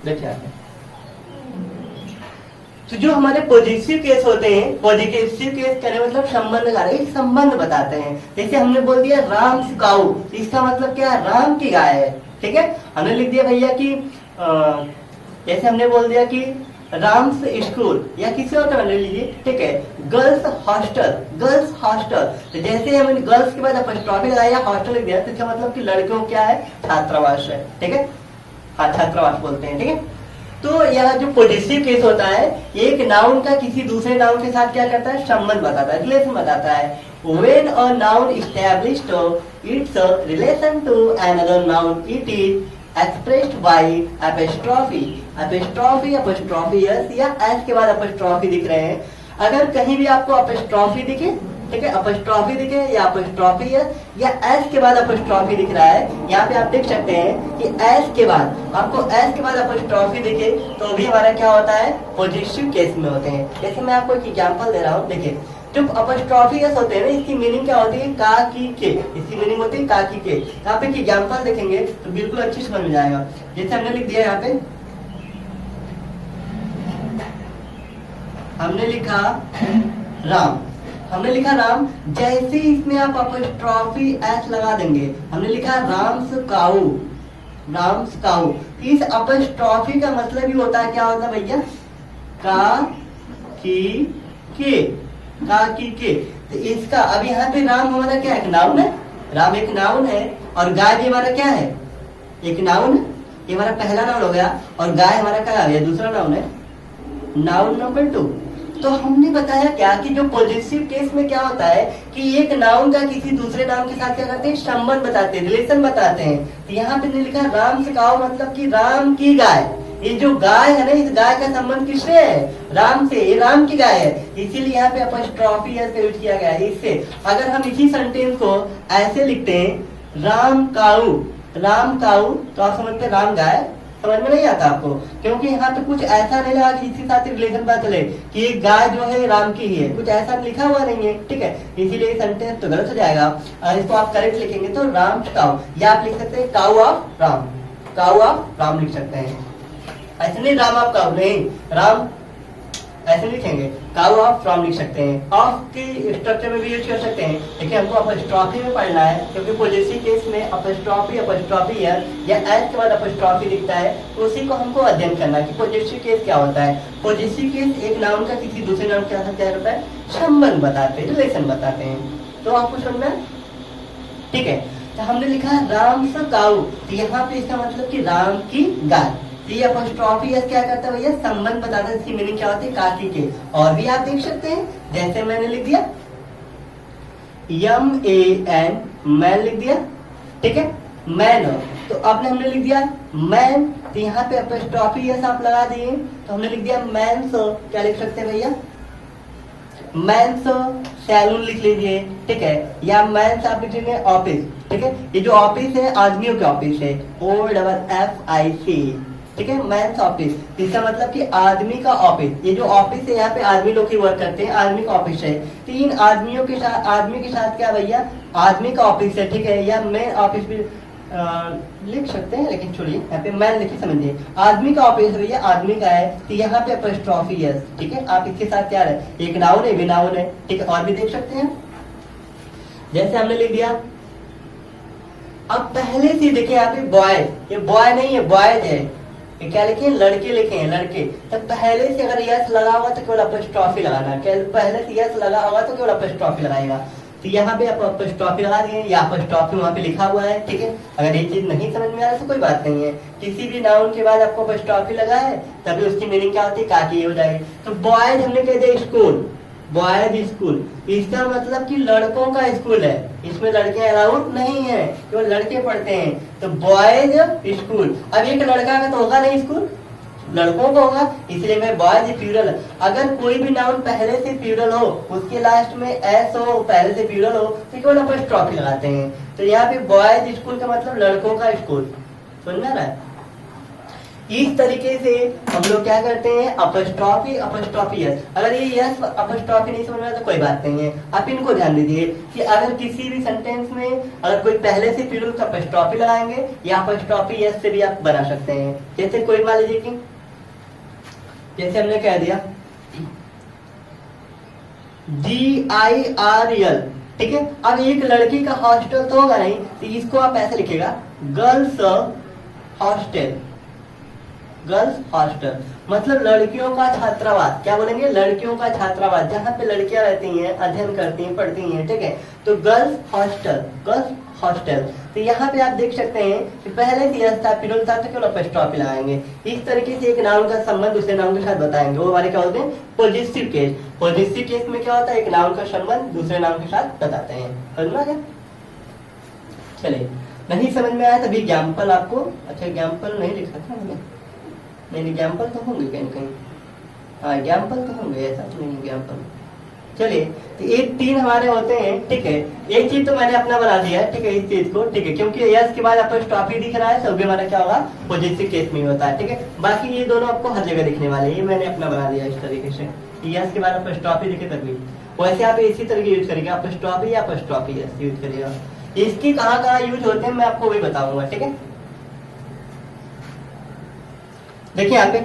देखिए तो जो हमारे पॉजिटिव केस होते हैं, पॉजिटिव केस कहने मतलब संबंध कारक, एक संबंध बताते हैं। जैसे हमने बोल दिया राम काऊ, इसका मतलब क्या है, राम की गाय है, ठीक है। हमने लिख दिया भैया कि जैसे हमने बोल दिया कि राम्स स्कूल, या किसी और तरह ले लीजिए, ठीक है, गर्ल्स हॉस्टल, गर्ल्स हॉस्टल। तो जैसे हमने गर्ल्स के बाद अपॉस्ट्रोफी लगाया, हॉस्टल लिख दिया, तो इसका मतलब कि लड़कियों क्या है, छात्रावास है, ठीक है, हाँ छात्रावास बोलते हैं, ठीक है। तो यह जो पॉजिटिव केस होता है, एक नाउन का किसी दूसरे नाउन के साथ क्या करता है, संबंध बताता है, रिलेशन बताता है। When a noun established its relation to another noun, it is expressed by apostrophe, s या s के बाद apostrophe दिख रहे हैं। अगर कहीं भी आपको apostrophe दिखे, ठीक है, apostrophe दिखे या apostrophe s या s के बाद apostrophe दिख रहा है, यहाँ पे आप देख सकते हैं कि s के बाद आपको s के बाद apostrophe दिखे तो भी हमारा क्या होता है, पॉजिटिव केस में होते हैं। जैसे मैं आपको एक एग्जांपल दे रहा हूँ, देखिए जो अपॉस्ट्रोफी एस होते हैं ना, इसकी मीनिंग क्या होती है, का की के, इसकी मीनिंग होती है का की के। यहाँ पे एग्जांपल देखेंगे तो बिल्कुल अच्छी समझ में जाएगा। जैसे हमने लिख दिया, यहाँ पे हमने लिखा राम, हमने लिखा राम, जैसे इसमें आप अपॉस्ट्रोफी एस लगा देंगे, हमने लिखा राम्स काऊ, राम्स काऊ। इस अपॉस्ट्रोफी का मतलब ही होता है, क्या होता है भैया, का की के, का की के। तो इसका अब यहाँ पे राम हमारा क्या है, एक नाउन है, राम एक नाउन है, और गाय भी हमारा क्या है, एक नाउन है, ये हमारा पहला नाउन हो गया, और गाय हमारा क्या है, दूसरा नाउन है, नाउन नंबर 2। तो हमने बताया क्या कि जो पॉजिटिव केस में क्या होता है कि एक नाउन का किसी दूसरे नाउन के साथ क्या करते हैं, संबंध बताते हैं, रिलेशन बताते हैं। तो यहाँ पे लिखा राम से काओ, मतलब कि राम की गाय। ये जो गाय है ना, इस गाय का संबंध किससे है, राम से, ये राम की गाय है, इसीलिए यहाँ पे अपॉस्ट्रोफी एस यूज किया गया है। इससे अगर हम इसी सेंटेंस को ऐसे लिखते हैं, राम काऊ, राम काऊ, तो आप समझते हैं राम गाय, समझ में नहीं आता आपको, क्योंकि यहाँ पे कुछ ऐसा नहीं लगा कि इसी साथ रिलेशन पता चले कि एक गाय जो है राम की ही है, कुछ ऐसा लिखा हुआ नहीं है, ठीक है, इसीलिए सेंटेंस तो गलत हो जाएगा। इसको आप करेक्ट लिखेंगे तो राम काऊ, या आप लिख सकते हैं cow of Ram, cow of Ram लिख सकते हैं। ऐसे नहीं राम ऑफ काऊ, नहीं, राम ऐसे लिखेंगे, काऊ ऑफ राम लिख सकते हैं। ऑफ की स्ट्रक्चर में भी यूज कर सकते हैं, लेकिन हमको अपॉस्ट्रोफी में पढ़ना है, क्योंकि पॉजिटिव केस में अपॉस्ट्रोफी या एस के बाद अपॉस्ट्रोफी दिखता है, तो उसी को हमको अध्ययन करना है कि पॉजिटिव केस क्या होता है। पॉजिटिव केस एक नाउन का किसी दूसरे नाउन के साथ क्या होता है, संबंध बताते हैं, रिलेशन बताते हैं। तो आपको समझना, ठीक है। तो हमने लिखा राम से काऊ, तो यहाँ पे इसका मतलब कि राम की गाय। ये अपॉस्ट्रोफी एस क्या करता है भैया, संबंध बताता है, इसकी मीनिंग क्या होती है, काकी के। और भी आप देख सकते हैं, जैसे मैंने लिख दिया MAN, मैन लिख दिया, ठीक है, मैन। तो अब हमने लिख दिया मैन, तो यहाँ पे अपॉस्ट्रोफी एस आप लगा दिए, तो हमने लिख दिया मैन। सो क्या लिख सकते हैं भैया, मैन सैलून लिख लीजिए, ठीक है, या मैन आप लिख लीजिए ऑफिस, ठीक है। ये जो ऑफिस है आदमियों के ऑफिस है, OFFIC, ठीक है, मैन्स ऑफिस, इसका मतलब कि आदमी का ऑफिस। ये जो ऑफिस है यहाँ पे आदमी लोग ही वर्क करते हैं, आदमी का ऑफिस है। तीन आदमियों के साथ, आदमी के साथ क्या भैया, आदमी का ऑफिस है, ठीक है, या मैन ऑफिस भी लिख सकते हैं, लेकिन छोड़िए, यहाँ पे मैन लिखिए, समझिए आदमी का ऑफिस है भैया, आदमी का है, तो यहाँ पे अपॉस्ट्रोफी एस, ठीक है। आप इसके साथ क्या है, एक नाउन है, विनाउन है, ठीक है। और भी देख सकते हैं, जैसे हमने लिख दिया। अब पहले से देखिए यहाँ पे बॉय, ये बॉय नहीं है, बॉयज है, ये क्या लिखे, लड़के लिखे हैं, लड़के। तो पहले से अगर यस लगा हुआ तो केवल अपॉस्ट्रोफी लगाना, पहले से यस लगा होगा तो केवल अपॉस्ट्रोफी लगाएगा। तो यहाँ पे आप अपॉस्ट्रोफी लगा दिए, या अपॉस्ट्रोफी वहाँ पे लिखा हुआ है, ठीक है। अगर ये चीज नहीं समझ में आ रहा तो कोई बात नहीं है, किसी भी नाउन के बाद आपको अपॉस्ट्रोफी लगा है तभी उसकी मीनिंग क्या होती है, काकी हो जाएगी। तो बॉयज हमने कह दिया स्कूल, बॉयज स्कूल, इसका मतलब कि लड़कों का स्कूल है, इसमें लड़के अलाउड नहीं है, केवल लड़के पढ़ते हैं। तो बॉयज स्कूल, अब एक लड़का का तो होगा नहीं स्कूल, लड़कों का होगा, इसलिए मैं बॉयज प्लूरल। अगर कोई भी नाउन पहले से प्लूरल हो, उसके लास्ट में एस हो, पहले से प्लूरल हो, तो केवल अपॉस्ट्रोफी लगाते हैं। तो यहाँ पे बॉयज स्कूल का मतलब लड़कों का स्कूल, समझ में आ रहा है। इस तरीके से हम लोग क्या करते हैं, अपॉस्ट्रोफी, अपॉस्ट्रोफी यस। अगर ये यस अपॉस्ट्रोफी नहीं समझ में आया तो कोई बात नहीं है, आप इनको ध्यान दीजिए कि अगर किसी भी सेंटेंस में अगर कोई पहले से प्लूरल का अपॉस्ट्रोफी लगाएंगे या अपॉस्ट्रोफी यस से भी आप बना सकते हैं। जैसे कोई मान लीजिए कि जैसे हमने कह दिया GIRL, ठीक है। अब एक लड़की का हॉस्टल तो होगा नहीं, तो इसको आप ऐसे लिखेगा गर्ल्स हॉस्टल, गर्ल्स हॉस्टल मतलब लड़कियों का छात्रावास। क्या बोलेंगे? लड़कियों का छात्रावास, जहाँ पे लड़कियां रहती हैं, अध्ययन करती हैं, पढ़ती हैं, ठीक है। तो गर्ल्स हॉस्टल, गर्ल्स हॉस्टल। तो यहाँ पे आप देख सकते हैं कि पहले से यस था, पिरोल था, तो केवल अपॉस्ट्रोफी लगाएंगे। इस तरीके से एक नाउन का संबंध दूसरे नाउन के साथ बताएंगे, वो हमारे क्या होते हैं? Positive case. पॉजिटिव केस में क्या होता है? एक नाउन का संबंध दूसरे नाउन के साथ बताते हैं। समझ में आ गया? चलिए, नहीं समझ में आया तभी एग्जाम्पल आपको, अच्छा एग्जाम्पल नहीं लिखा था मैंने, नहीं एग्जाम्पल तो होंगे कहीं कहीं, हाँ एग्जाम्पल तो होंगे, ऐसा तो नहीं एग्जाम्पल। चलिए, तो एक 3 हमारे होते हैं, ठीक है। एक चीज तो मैंने अपना बना दिया है, ठीक है, इस चीज को, ठीक है, क्योंकि यस के बाद अपॉस्ट्रोफी दिख रहा है तो भी हमारा क्या होगा? पॉजिटिव केस में होता है, ठीक है। बाकी ये दोनों आपको हर जगह दिखने वाले हैं, ये मैंने अपना बना दिया इस तरीके से, यस के बाद अपॉस्ट्रोफी दिखे तभी। वैसे आप इसी तरीके यूज करेंगे, अपॉस्ट्रोफी या अपॉस्ट्रोफी यस यूज करिएगा। इसकी कहाँ कहाँ यूज होते हैं मैं आपको वही बताऊंगा, ठीक है। देखिए यहाँ पे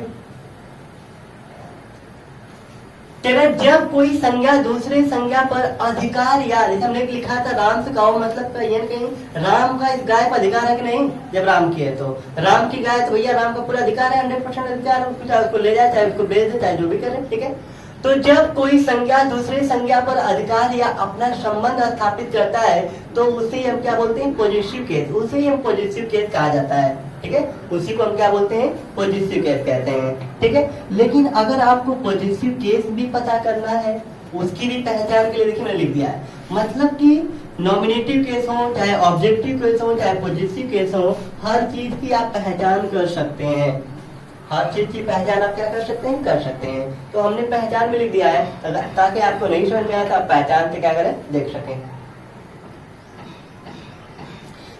तेरा जब कोई संज्ञा दूसरे संज्ञा पर अधिकार, या जैसे हमने लिखा था राम से गाओ, मतलब कहीं न कहीं राम का इस गाय पर अधिकार है कि नहीं? जब राम की है तो राम की गाय, तो भैया राम का पूरा अधिकार है, 100% अधिकार, उसको ले जाए, चाहे उसको बेच दे, चाहे जो भी करे, ठीक है। तो जब कोई संज्ञा दूसरे संज्ञा पर अधिकार या अपना संबंध स्थापित करता है तो उसे हम क्या बोलते हैं? Positive case. उसे ही हम पॉजिटिव केस कहा जाता है, ठीक है। उसी को हम क्या बोलते हैं? पॉजिटिव केस कहते हैं, ठीक है। लेकिन अगर आपको पॉजिटिव केस भी पता करना है, उसकी भी पहचान के लिए देखिए मैंने लिख दिया है, मतलब कि नॉमिनेटिव केस हो, चाहे ऑब्जेक्टिव केस हो, चाहे पॉजिटिव केस हो, हर चीज की आप पहचान कर सकते हैं। हर चीज की पहचान आप क्या कर सकते हैं? कर सकते हैं। तो हमने पहचान में लिख दिया है ताकि आपको नहीं समझ में आया तो आप पहचान से क्या करें? देख सकें।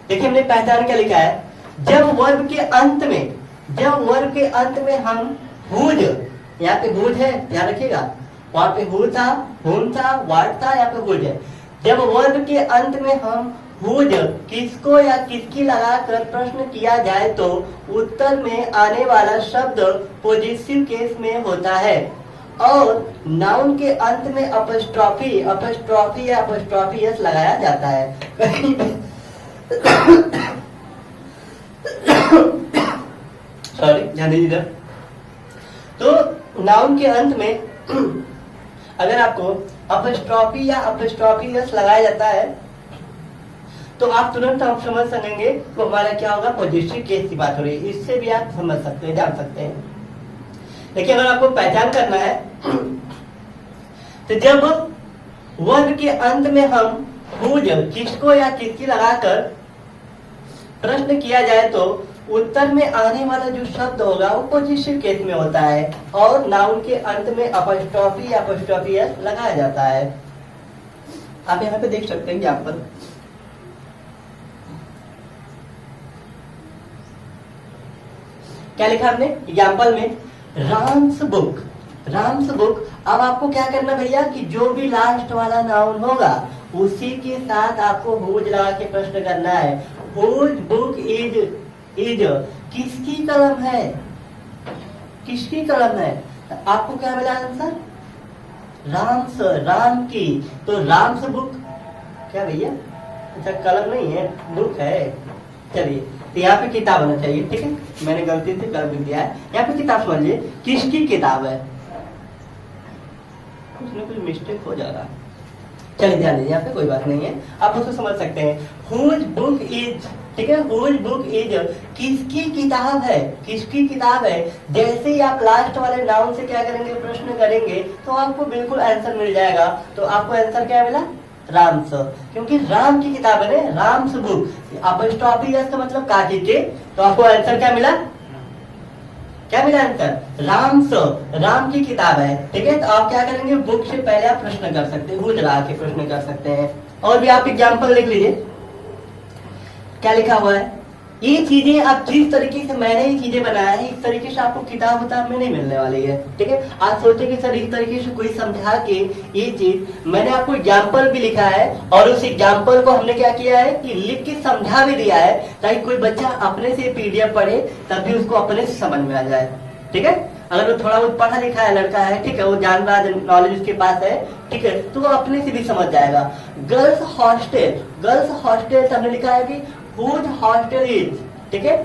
देखिए हमने पहचान क्या लिखा है? जब वर्ब के अंत में, जब वर्ब के अंत में हम हुज, यहाँ पे हुज है, ध्यान रखिएगा, वहां पे हुज था, हुन था, वाट था, यहाँ पे हुज है। जब वर्ब के अंत में हम हुज किसको या किसकी लगाकर प्रश्न किया जाए तो उत्तर में आने वाला शब्द पॉजिटिव केस में होता है, और नाउन के अंत में अपॉस्ट्रोफी, अपॉस्ट्रोफी या अपॉस्ट्रोफी यस लगाया जाता है। सॉरी, ध्यान दीजिए इधर। तो नाउन के अंत में अगर आपको अपॉस्ट्रोफी या अपॉस्ट्रोफी यस लगाया जाता है तो आप तुरंत आप समझ सकेंगे तो हमारा क्या होगा? पॉजिटिव केस की बात हो रही है। इससे भी आप समझ सकते हैं, जान सकते हैं। देखिए अगर आपको पहचान करना है तो जब वर्ब के अंत में हम हुज किसको या किसकी लगाकर प्रश्न किया जाए तो उत्तर में आने वाला जो शब्द होगा वो पॉजिटिव केस में होता है, और नाउन के अंत में अपॉस्ट्रोफी या अपॉस्ट्रोफी यस लगाया जाता है। आप यहाँ पे देख सकते हैं यहाँ पर क्या लिखा हमने एग्जाम्पल में? Ram's book, Ram's book. अब आपको क्या करना भैया कि जो भी लास्ट वाला नाउन होगा उसी के साथ आपको हुज लगा के प्रश्न करना है। हुज बुक इज, इज किसकी कलम है? किसकी कलम है? आपको क्या मिला आंसर? राम्स, राम की। तो राम्स बुक क्या भैया? अच्छा कलम नहीं है, बुक है। चलिए तो यहाँ पे किताब होना चाहिए, ठीक है, मैंने गलती से कलम लिख दिया है। यहाँ पे किताब समझिए, किसकी किताब है? कुछ ना कुछ मिस्टेक हो जा रहा है। चलिए ध्यान दीजिए, यहाँ पे कोई बात नहीं है, आप उसको समझ सकते हैं। हुज बुक इज, ठीक है, हुज बुक इज किसकी किताब है? किसकी किताब है? जैसे ही आप लास्ट वाले नाउन से क्या करेंगे? प्रश्न करेंगे तो आपको बिल्कुल आंसर मिल जाएगा। तो आपको आंसर क्या मिला? राम्स, क्योंकि राम की किताब है ना, राम्स बुक। अपॉस्ट्रोफी यस का मतलब काटी के, तो आपको आंसर क्या मिला? क्या मिला आंसर? राम्स, राम की किताब है, ठीक है। तो आप क्या करेंगे? बुक से पहले आप प्रश्न कर सकते हैं, हुज लगा के प्रश्न कर सकते हैं। और भी आप एग्जाम्पल लिख लीजिए, क्या लिखा हुआ है? ये चीजें आप जिस तरीके से मैंने ये चीजें बनाया है इस तरीके से आपको किताब उताब में नहीं मिलने वाली है, ठीक है। आप सोचे कि सर इस तरीके से कोई समझा के ये चीज, मैंने आपको एग्जाम्पल भी लिखा है और उस एग्जाम्पल को हमने क्या किया है कि लिख के समझा भी दिया है ताकि कोई बच्चा अपने से पीडीएफ पढ़े तब भी उसको अपने से समझ में आ जाए, ठीक है। अगर वो थोड़ा बहुत पढ़ा लिखा है लड़का है, ठीक है, वो जान रहा है, नॉलेज उसके पास है, ठीक है, तो वो अपने से भी समझ जाएगा। गर्ल्स हॉस्टल, गर्ल्स हॉस्टल हमने लिखा है कि हुज हॉस्टल इज, ठीक है,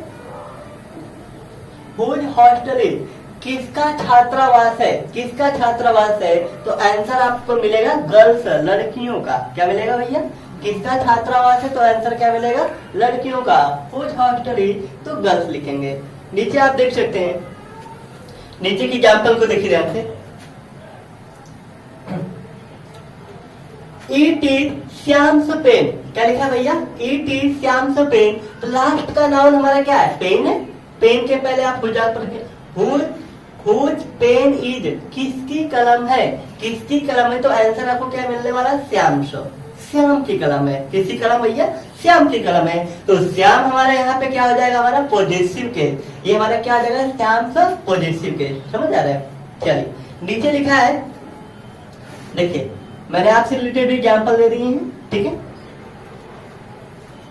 हुज हॉस्टल इज, किसका छात्रावास है, किसका छात्रावास है, तो आंसर आपको मिलेगा गर्ल्स, लड़कियों का। क्या मिलेगा भैया, किसका छात्रावास है, तो आंसर क्या मिलेगा, लड़कियों का। हुज हॉस्टल इज, तो गर्ल्स लिखेंगे। नीचे आप देख सकते हैं, नीचे की एग्जाम्पल को देखिए ध्यान से। इट इज श्याम्स पेन, क्या लिखा भैया, इट इज श्याम्स पेन, तो लास्ट का नाउन हमारा क्या है, पेन है। पेन के पहले आप हुज पेन इज, किसकी कलम है, किसकी कलम है, तो आंसर आपको क्या मिलने वाला, श्याम्स, श्याम की कलम है। किसकी कलम भैया, श्याम की कलम है। तो श्याम हमारा यहाँ पे क्या हो जाएगा, हमारा पॉजिटिव केस, ये हमारा क्या हो जाएगा, श्याम से पॉजिटिव केस, समझ आ रहा है। चलिए नीचे लिखा है, देखिए मैंने आपसे रिलेटेड एग्जाम्पल दे दी है, ठीक है।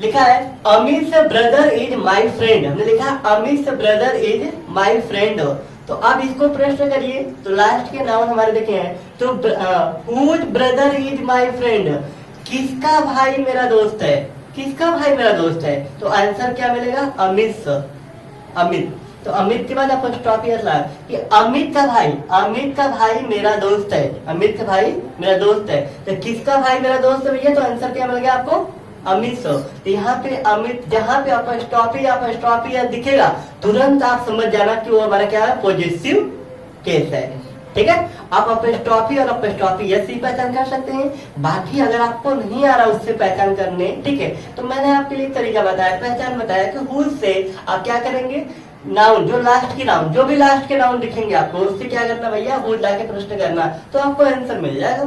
लिखा है Amit brother is my friend, हमने लिखा Amit brother is my friend, तो अब इसको प्रश्न करिए, तो लास्ट के नाउन हमारे देखे हैं, तो whose brother is my friend, किसका भाई मेरा दोस्त है, किसका भाई मेरा दोस्त है, तो आंसर क्या मिलेगा, अमित, अमित। तो अमित के बाद आपको स्टॉप कि अमित का भाई मेरा दोस्त है, अमित का भाई मेरा दोस्त है, तो किसका भाई मेरा दोस्त है भैया, तो आंसर क्या मिल गया आपको, अमित। तो यहाँ पे अमित, जहाँ पे अपॉस्ट्रोफी दिखेगा तुरंत आप समझ जाना कि वो हमारा क्या है, पॉजिटिव केस है, ठीक है। आप अपॉस्ट्रोफी और अपॉस्ट्रोफी यस ही पहचान कर सकते हैं, बाकी अगर आपको नहीं आ रहा उससे पहचान करने, ठीक है, तो मैंने आपके लिए तरीका बताया, पहचान बताया कि हुज से आप क्या करेंगे, नाउन जो लास्ट की नाउन, जो भी लास्ट के नाउन दिखेंगे आपको उससे क्या करना भैया, हुज लाके प्रश्न करना, तो आपको आंसर मिल जाएगा,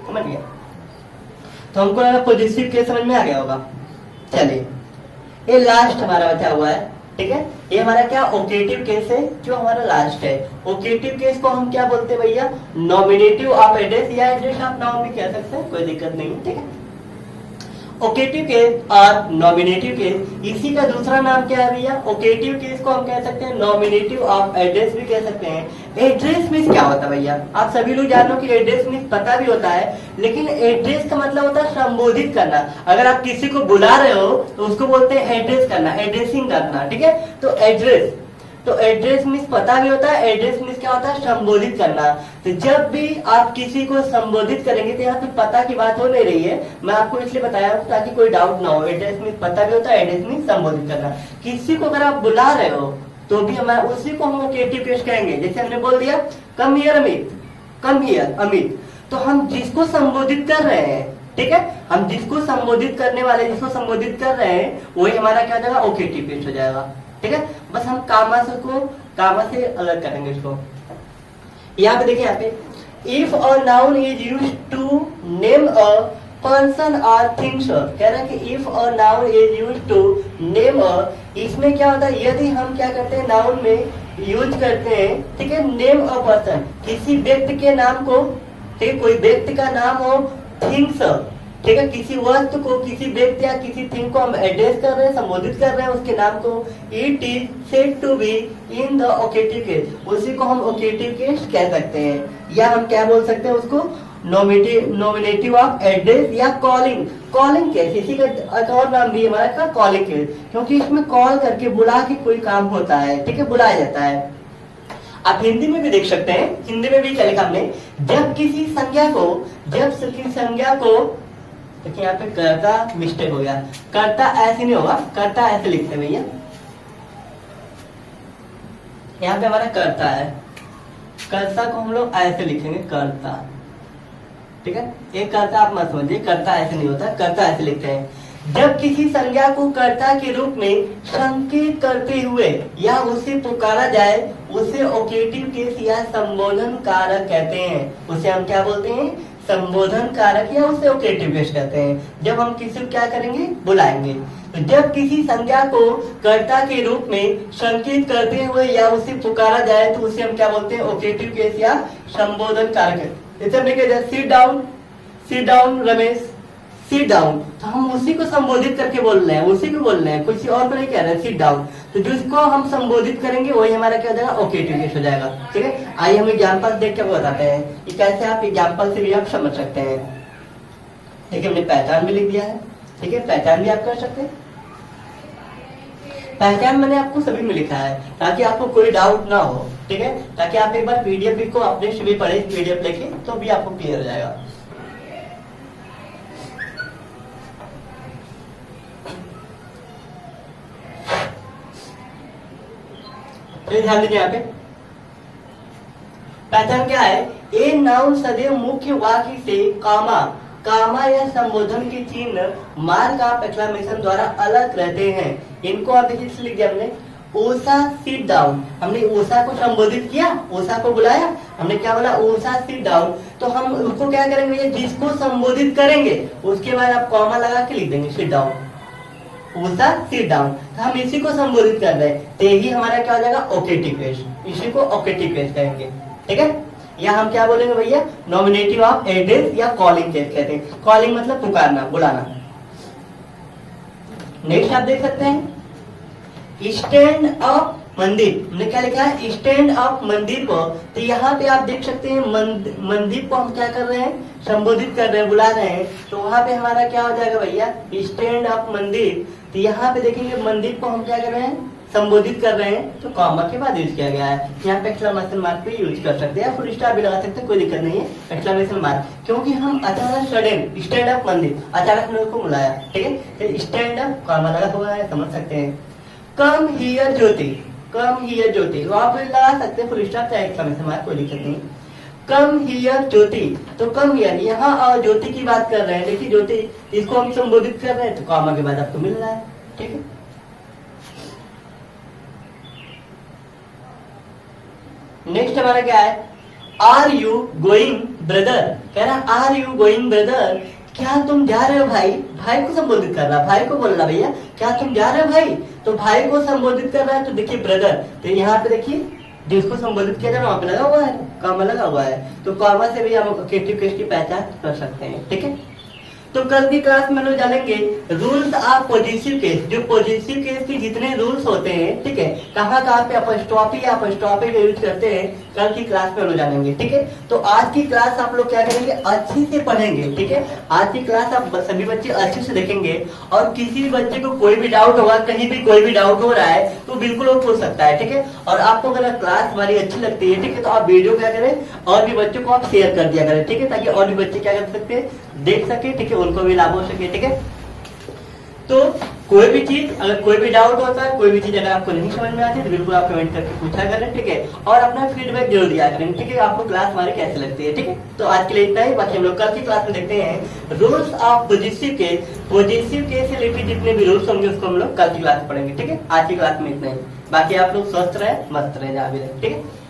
समझ गया। तो हमको लगा पॉजिटिव केस समझ में आ गया होगा। चलिए ये लास्ट हमारा बचा हुआ है, ठीक है, ये हमारा क्या ओकेटिव केस है, जो हमारा लास्ट है। ओकेटिव केस को हम क्या बोलते हैं भैया, नॉमिनेटिव ऑफ एड्रेस, या एड्रेस आप नाउन भी कह सकते हैं, कोई दिक्कत नहीं, ठीक है। ओकेटिव केस और नॉमिनेटिव केस, इसी का दूसरा नाम क्या है भैया, ओकेटिव केस को हम कह सकते हैं नॉमिनेटिव ऑफ एड्रेस भी कह सकते हैं। एड्रेस मीन्स क्या होता है भैया, आप सभी लोग जानो कि एड्रेस मीन्स पता भी होता है, लेकिन एड्रेस का मतलब होता है संबोधित करना। अगर आप किसी को बुला रहे हो तो उसको बोलते हैं एड्रेस करना, एड्रेसिंग करना, ठीक है। तो एड्रेस, तो एड्रेस मीन्स पता भी होता है, एड्रेस मीन्स क्या होता है, संबोधित करना। तो जब भी आप किसी को संबोधित करेंगे, तो यहाँ पे पता की बात हो नहीं रही है, मैं आपको इसलिए बताया ताकि कोई डाउट ना हो। एड्रेस मीन्स पता भी होता है, एड्रेस मीन्स संबोधित करना। किसी को अगर आप बुला रहे हो तो भी हमारा उसी को हम ओकेटिव केस कहेंगे। जैसे हमने बोल दिया come here Amit, come here Amit, तो हम जिसको संबोधित कर रहे हैं, ठीक है, हम जिसको संबोधित करने वाले, जिसको संबोधित कर रहे हैं, वही हमारा क्या हो जाएगा, ओकेटिव केस हो जाएगा, ठीक है। बस हम कामा से अलग करेंगे इसको। यहाँ पे देखिए, यहाँ पे if a noun is used to name a person और थिंग्स, कह रहा है कि if a noun is used to name a, इसमें क्या होता है, यदि हम क्या करते हैं, नाउन में यूज करते हैं, ठीक है, नेम अ पर्सन, किसी व्यक्ति के नाम को, ठीक है, कोई व्यक्ति का नाम हो, थिंग्स, ठीक है, किसी वस्तु को, किसी व्यक्ति या किसी थिंग को हम एड्रेस कर रहे हैं, संबोधित कर रहे हैं, उसके नाम को, it is said to be in the vocative case, उसी को हम ओकेटिव केस कह सकते हैं। या हम क्या बोल सकते हैं उसको, नॉमिनेटिव ऑफ एड्रेस या कॉलिंग, कॉलिंग केस, इसी का एक और नाम भी हमारा का कॉलिंग केस, क्योंकि इसमें कॉल करके बुला के कोई काम होता है, ठीक है, बुलाया जाता है। आप हिंदी में भी देख सकते हैं, हिंदी में भी क्या लिखा हमने, जब किसी संज्ञा को देखिए, यहाँ पे कर्ता मिस्टेक हो गया, कर्ता ऐसे नहीं होगा, कर्ता ऐसे लिखते हैं भैया, यहाँ पे हमारा कर्ता है, कर्ता को हम लोग ऐसे लिखेंगे, कर्ता, ठीक है। एक कर्ता आप मत समझिए, कर्ता ऐसे नहीं होता, कर्ता ऐसे लिखते हैं। जब किसी संज्ञा को कर्ता के रूप में संकेत करते हुए या उसे पुकारा जाए, उसे ओकेटिव केस या संबोधन कारक कहते हैं। उसे हम क्या बोलते हैं, संबोधन कारक, या उसे ओकेटिव केस कहते हैं। जब हम किसी को क्या करेंगे, बुलाएंगे, तो जब किसी संज्ञा को कर्ता के रूप में संकेत करते हुए या उसे पुकारा जाए, तो उसे हम क्या बोलते हैं, ओकेटिव केस या संबोधन कारक। जैसे हमने कहा sit down, sit down Ramesh, sit down, तो हम उसी को संबोधित करके बोल रहे हैं, उसी को बोल रहे हैं, किसी और को नहीं कह रहे हैं, सिट डाउन। तो जिसको हम संबोधित करेंगे वही हमारा क्या हो जाएगा, ओकेटिव केस हो जाएगा, ठीक है। आइए हम एग्जाम्पल देख के बताते हैं कि कैसे आप एग्जाम्पल से भी आप समझ सकते हैं। देखिए हमने पहचान भी लिख दिया है, ठीक है, पहचान भी आप कर सकते हैं। पहचान मैंने आपको सभी में लिखा है ताकि आपको कोई डाउट ना हो, ठीक है, ताकि आप एक बार पीडीएफ को अपने से भी पढ़े, पीडीएफ लेके तो भी आपको क्लियर हो जाएगा। तो ध्यान दीजिए यहाँ पे पहचान क्या है, ए नाउन सदैव मुख्य वाक्य से कामा कामा या संबोधन के चिन्ह मार्क ऑफ एक्सक्लेमेशन द्वारा अलग रहते हैं। इनको आप देखिए लिख दिया हमने, ओसा सिट डाउन, हमने ओसा को संबोधित किया, ओसा को बुलाया, हमने क्या बोला, ओसा सिट डाउन, तो हम उसको क्या करेंगे, जिसको संबोधित करेंगे उसके बाद आप कॉमा लगा के लिख देंगे सिट डाउन, ओसा सिट डाउन, तो हम इसी को संबोधित कर रहे हैं, तो यही हमारा क्या हो जाएगा, ओकेटिव केस, इसी को ओकेटिव केस कहेंगे, ठीक है। या हम क्या बोलेंगे भैया, नॉमिनेटिव ऑफ एड्रेस या कॉलिंग केस कहते हैं। कॉलिंग मतलब पुकारना, बुलाना। नेक्स्ट आप देख सकते हैं स्टैंड अप मंदिर, हमने क्या लिखा है, स्टैंड अप मंदिर को, तो यहाँ पे आप देख सकते हैं मंदिर को हम क्या कर रहे हैं, संबोधित कर रहे हैं, बुला रहे हैं, तो वहां पे हमारा क्या हो जाएगा भैया, स्टैंड अप मंदिर, तो यहाँ पे देखेंगे मंदिर को हम क्या कर रहे हैं, संबोधित कर रहे हैं, तो कॉमा के बाद यूज किया गया है। यहाँ पे एक्सक्लेमेशन मार्क भी यूज कर सकते हैं, फुल स्टॉप भी लगा सकते हैं, कोई दिक्कत नहीं है, एक्सक्लेमेशन मार्क, क्योंकि हम अचानक सडन स्टैंड अप मंदिर, अचानक लोगों को बुलाया, ठीक है, स्टैंड अप कॉमा लगा हुआ है, समझ सकते हैं। Come here Jyoti, come here ज्योति, तो आप लगा सकते हैं फुल स्टॉप चाहे एक्सक्लेमेशन मार्क, कोई दिक्कत नहीं। कम हियर ज्योति, तो कम हियर, यहाँ ज्योति की बात कर रहे हैं, देखिए ज्योति, इसको हम संबोधित कर रहे हैं, तो कॉमा के बाद आपको मिल रहा है, ठीक है। नेक्स्ट हमारा क्या है, आर यू गोइंग ब्रदर, कह रहा आर यू गोइंग ब्रदर, क्या तुम जा रहे हो भाई, भाई को संबोधित कर रहा, भाई को बोल रहा भैया क्या तुम जा रहे हो भाई, तो भाई को संबोधित कर रहा है, तो देखिए ब्रदर, तो यहाँ पे देखिए जिसको संबोधित किया जा रहा है वहां पे लगा हुआ है, कॉमा लगा हुआ है, तो कॉमा से भी हम ओकेटिव केस की पहचान कर सकते हैं, ठीक है। तो कल की क्लास में लोग जानेंगे रूल्स ऑफ पॉजिटिव केस, जो पॉजिटिव केस के जितने रूल्स होते हैं, ठीक है, कहाँ कहाँ पे अपॉस्ट्रोफी या अपॉस्ट्रोफी का यूज करते हैं, कल की क्लास में लोग जानेंगे, ठीक है। तो आज की क्लास आप लोग क्या करेंगे, अच्छे से पढ़ेंगे, ठीक है, आज की क्लास आप सभी बच्चे अच्छे से देखेंगे, और किसी भी बच्चे को कोई भी डाउट होगा, कहीं भी कोई भी डाउट हो रहा है तो बिल्कुल वो पूछ सकता है, ठीक है। और आपको अगर क्लास हमारी अच्छी लगती है, ठीक है, तो आप वीडियो क्या करें, और भी बच्चों को आप शेयर कर दिया करें, ठीक है, ताकि और भी बच्चे क्या कर सकते हैं, देख सके, ठीक है, उनको भी लाभ हो सके, ठीक है। तो कोई भी चीज, अगर कोई भी डाउट होता है, कोई भी चीज अगर आपको नहीं समझ में आती है तो बिल्कुल आप कमेंट करके पूछा करें, ठीक है, और अपना फीडबैक जरूर दिया करें, ठीक है, आपको क्लास हमारी कैसे लगती है, ठीक है। तो आज के लिए इतना ही, बाकी हम लोग कल की क्लास में देखते हैं rules of positive case, positive case से रिलेटेड जितने भी रूल्स होंगे उसको हम लोग कल की क्लास में पढ़ेंगे, ठीक है। आज की क्लास में इतना ही, बाकी आप लोग स्वस्थ रहे, मस्त रहे, जहाँ भी रहे, ठीक है।